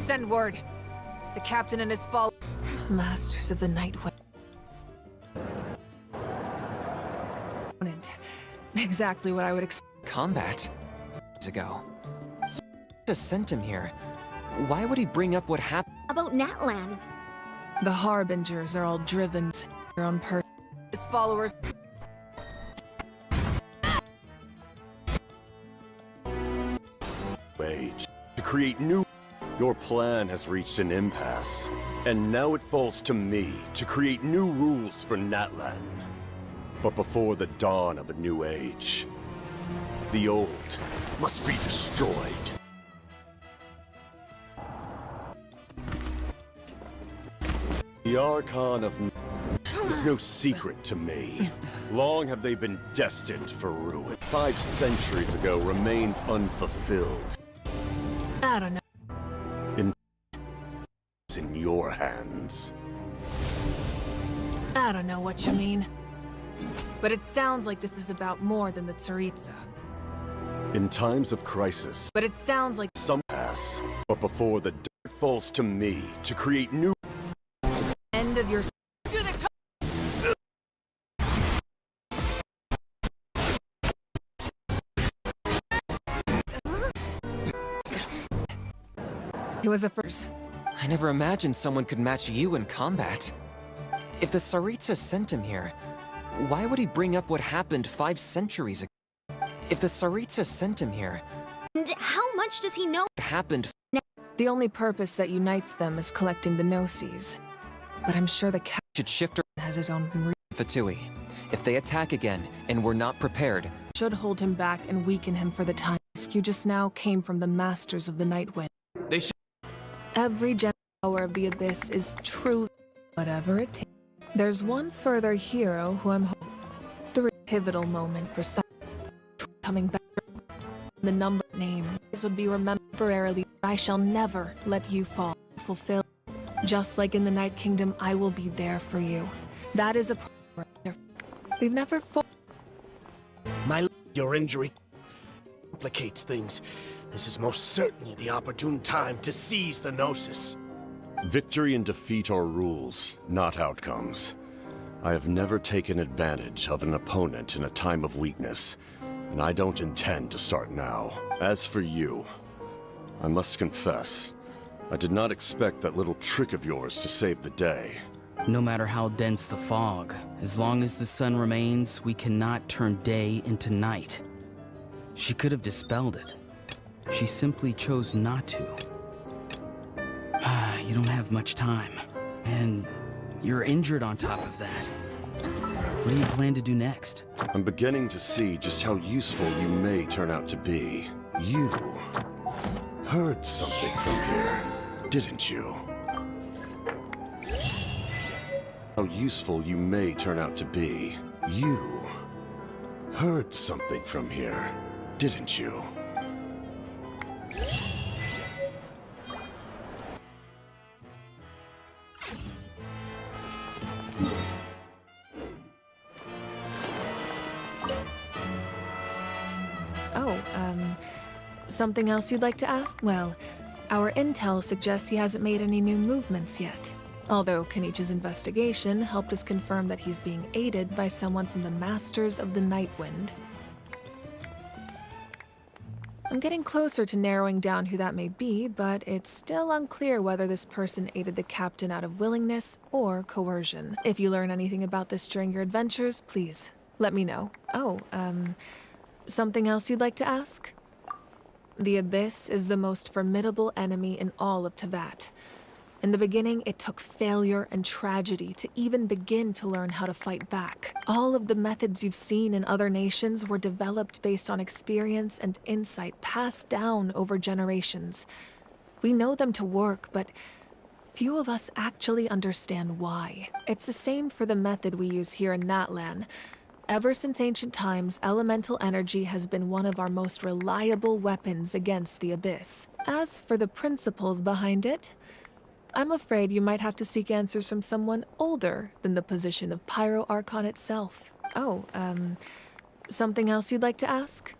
Send word. The captain and his followers, masters of the Night Wind. Exactly what I would expect.
Combat? Ago. Just sent him here. Why would he bring up what happened?
About Natlan.
The Harbingers are all driven to their own person. His followers.
Wage. To create new... Your plan has reached an impasse. And now it falls to me to create new rules for Natlan. But before the dawn of a new age, the old must be destroyed. The Archon of is no secret to me. Long have they been destined for ruin. 5 centuries ago remains unfulfilled.
I don't know.
In your hands.
I don't know what you mean. But it sounds like this is about more than the Tsaritsa.
In times of crisis,
but it sounds like
some pass. But before the dirt falls to me to create new
end of your It was a first.
I never imagined someone could match you in combat. If the Tsaritsa sent him here, why would he bring up what happened 5 centuries ago? If the Tsaritsa sent him here...
And how much does he know?
What happened...
The only purpose that unites them is collecting the Gnosis. But I'm sure the cat
should shift
has his own
Fatui. If they attack again, and we're not prepared...
Should hold him back and weaken him for the time. Rescue just now came from the Masters of the Night Wind.
They should...
Every power of the Abyss is truly whatever it takes. There's one further hero who I'm hoping the pivotal moment for some coming back. The number name this would be remembered temporarily. I shall never let you fall. Fulfill. Just like in the Night Kingdom, I will be there for you. That is a prayer. We've never fought.
Your injury complicates things. This is most certainly the opportune time to seize the Gnosis.
Victory and defeat are rules, not outcomes. I have never taken advantage of an opponent in a time of weakness, and I don't intend to start now. As for you, I must confess, I did not expect that little trick of yours to save the day.
No matter how dense the fog, as long as the sun remains, we cannot turn day into night. She could have dispelled it. She simply chose not to. You don't have much time. And you're injured on top of that. What do you plan to do next?
I'm beginning to see just how useful you may turn out to be. You heard something from here, didn't you? How useful you may turn out to be. You heard something from here, didn't you?
Oh, something else you'd like to ask? Well, our intel suggests he hasn't made any new movements yet. Although Kenichi's investigation helped us confirm that he's being aided by someone from the Masters of the Nightwind. I'm getting closer to narrowing down who that may be, but it's still unclear whether this person aided the captain out of willingness or coercion. If you learn anything about this during your adventures, please let me know. Oh, something else you'd like to ask? The Abyss is the most formidable enemy in all of Teyvat. In the beginning, it took failure and tragedy to even begin to learn how to fight back. All of the methods you've seen in other nations were developed based on experience and insight passed down over generations. We know them to work, but few of us actually understand why. It's the same for the method we use here in Natlan. Ever since ancient times, elemental energy has been one of our most reliable weapons against the Abyss. As for the principles behind it, I'm afraid you might have to seek answers from someone older than the position of Pyro Archon itself. Oh, something else you'd like to ask?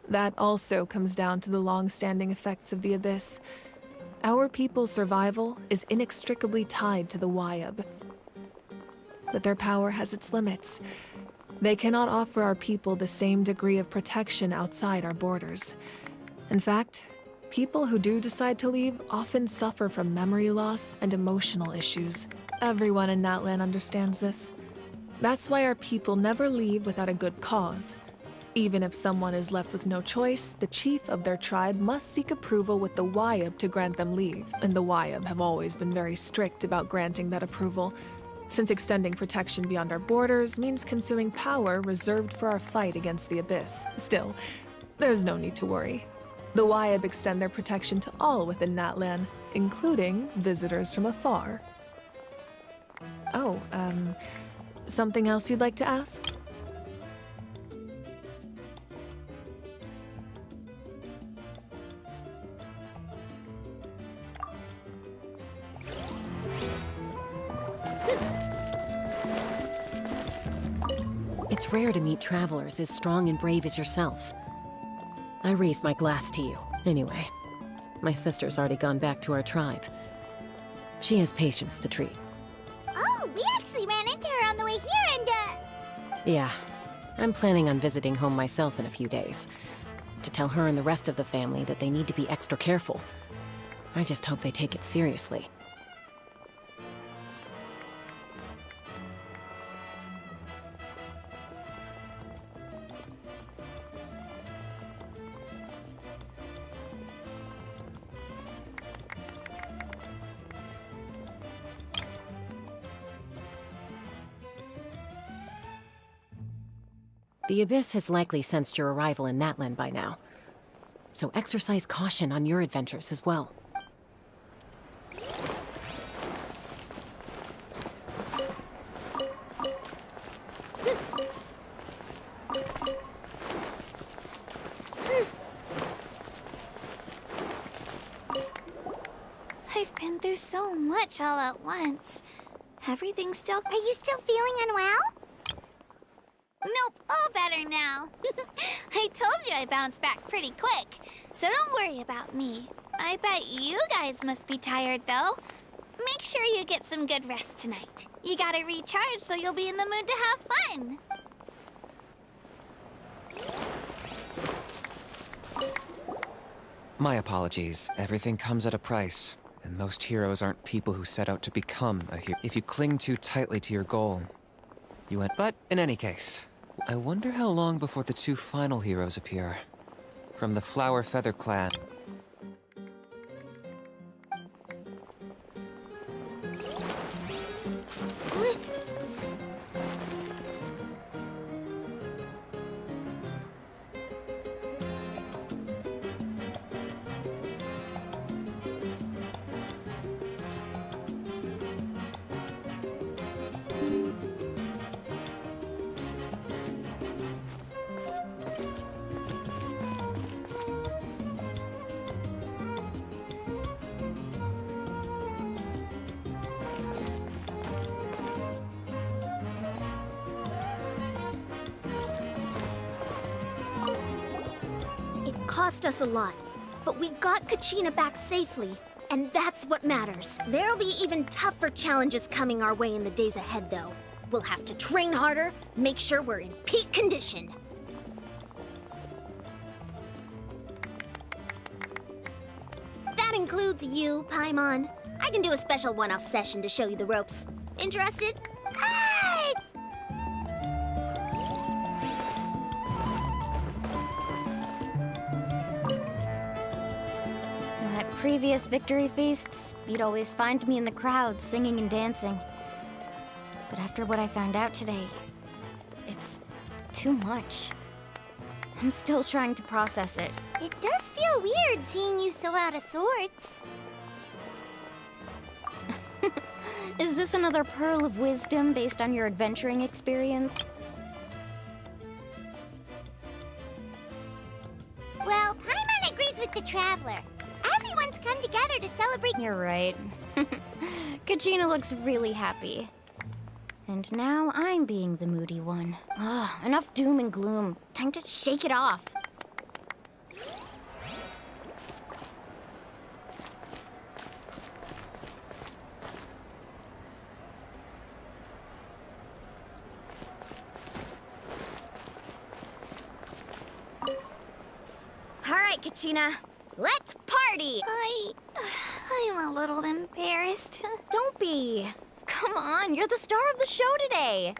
That also comes down to the long-standing effects of the Abyss. Our people's survival is inextricably tied to the Wyab. But their power has its limits. They cannot offer our people the same degree of protection outside our borders. In fact, people who do decide to leave often suffer from memory loss and emotional issues. Everyone in Natlan understands this. That's why our people never leave without a good cause. Even if someone is left with no choice, the chief of their tribe must seek approval with the Wyab to grant them leave. And the Wyab have always been very strict about granting that approval, since extending protection beyond our borders means consuming power reserved for our fight against the Abyss. Still, there's no need to worry. The Wyab extend their protection to all within Natlan, including visitors from afar. Oh, something else you'd like to ask?
It's rare to meet travelers as strong and brave as yourselves. I raised my glass to you. Anyway, my sister's already gone back to our tribe. She has patients to treat.
Oh, we actually ran into her on the way here and,
Yeah, I'm planning on visiting home myself in a few days. To tell her and the rest of the family that they need to be extra careful. I just hope they take it seriously. The Abyss has likely sensed your arrival in Natlan by now, so exercise caution on your adventures as well.
I've been through so much all at once. Everything's still...
Are you still feeling unwell?
Nope, all better now. I told you I bounced back pretty quick, so don't worry about me. I bet you guys must be tired, though. Make sure you get some good rest tonight. You gotta recharge so you'll be in the mood to have fun.
My apologies. Everything comes at a price, and most heroes aren't people who set out to become a hero. If you cling too tightly to your goal, you end. But in any case, I wonder how long before the two final heroes appear. From the Flower Feather Clan.
It cost us a lot, but we got Kachina back safely, and that's what matters. There'll be even tougher challenges coming our way in the days ahead, though. We'll have to train harder, make sure we're in peak condition. That includes you, Paimon. I can do a special one-off session to show you the ropes. Interested? Hey!
At previous victory feasts, you'd always find me in the crowd singing and dancing. But after what I found out today, it's too much. I'm still trying to process it.
It does feel weird seeing you so out of sorts.
Is this another pearl of wisdom based on your adventuring experience?
Well, Paimon agrees with the Traveler. Everyone's come together to celebrate.
You're right. Kachina looks really happy. And now I'm being the moody one. Ugh, enough doom and gloom. Time to shake it off. All right, Kachina. Let's party!
I'm a little embarrassed.
Don't be. Come on, you're the star of the show today.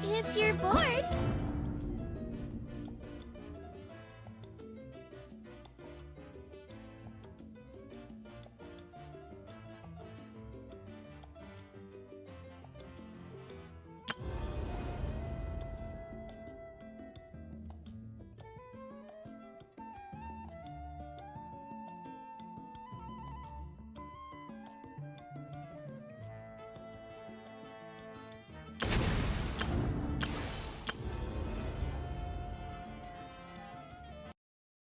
If you're bored,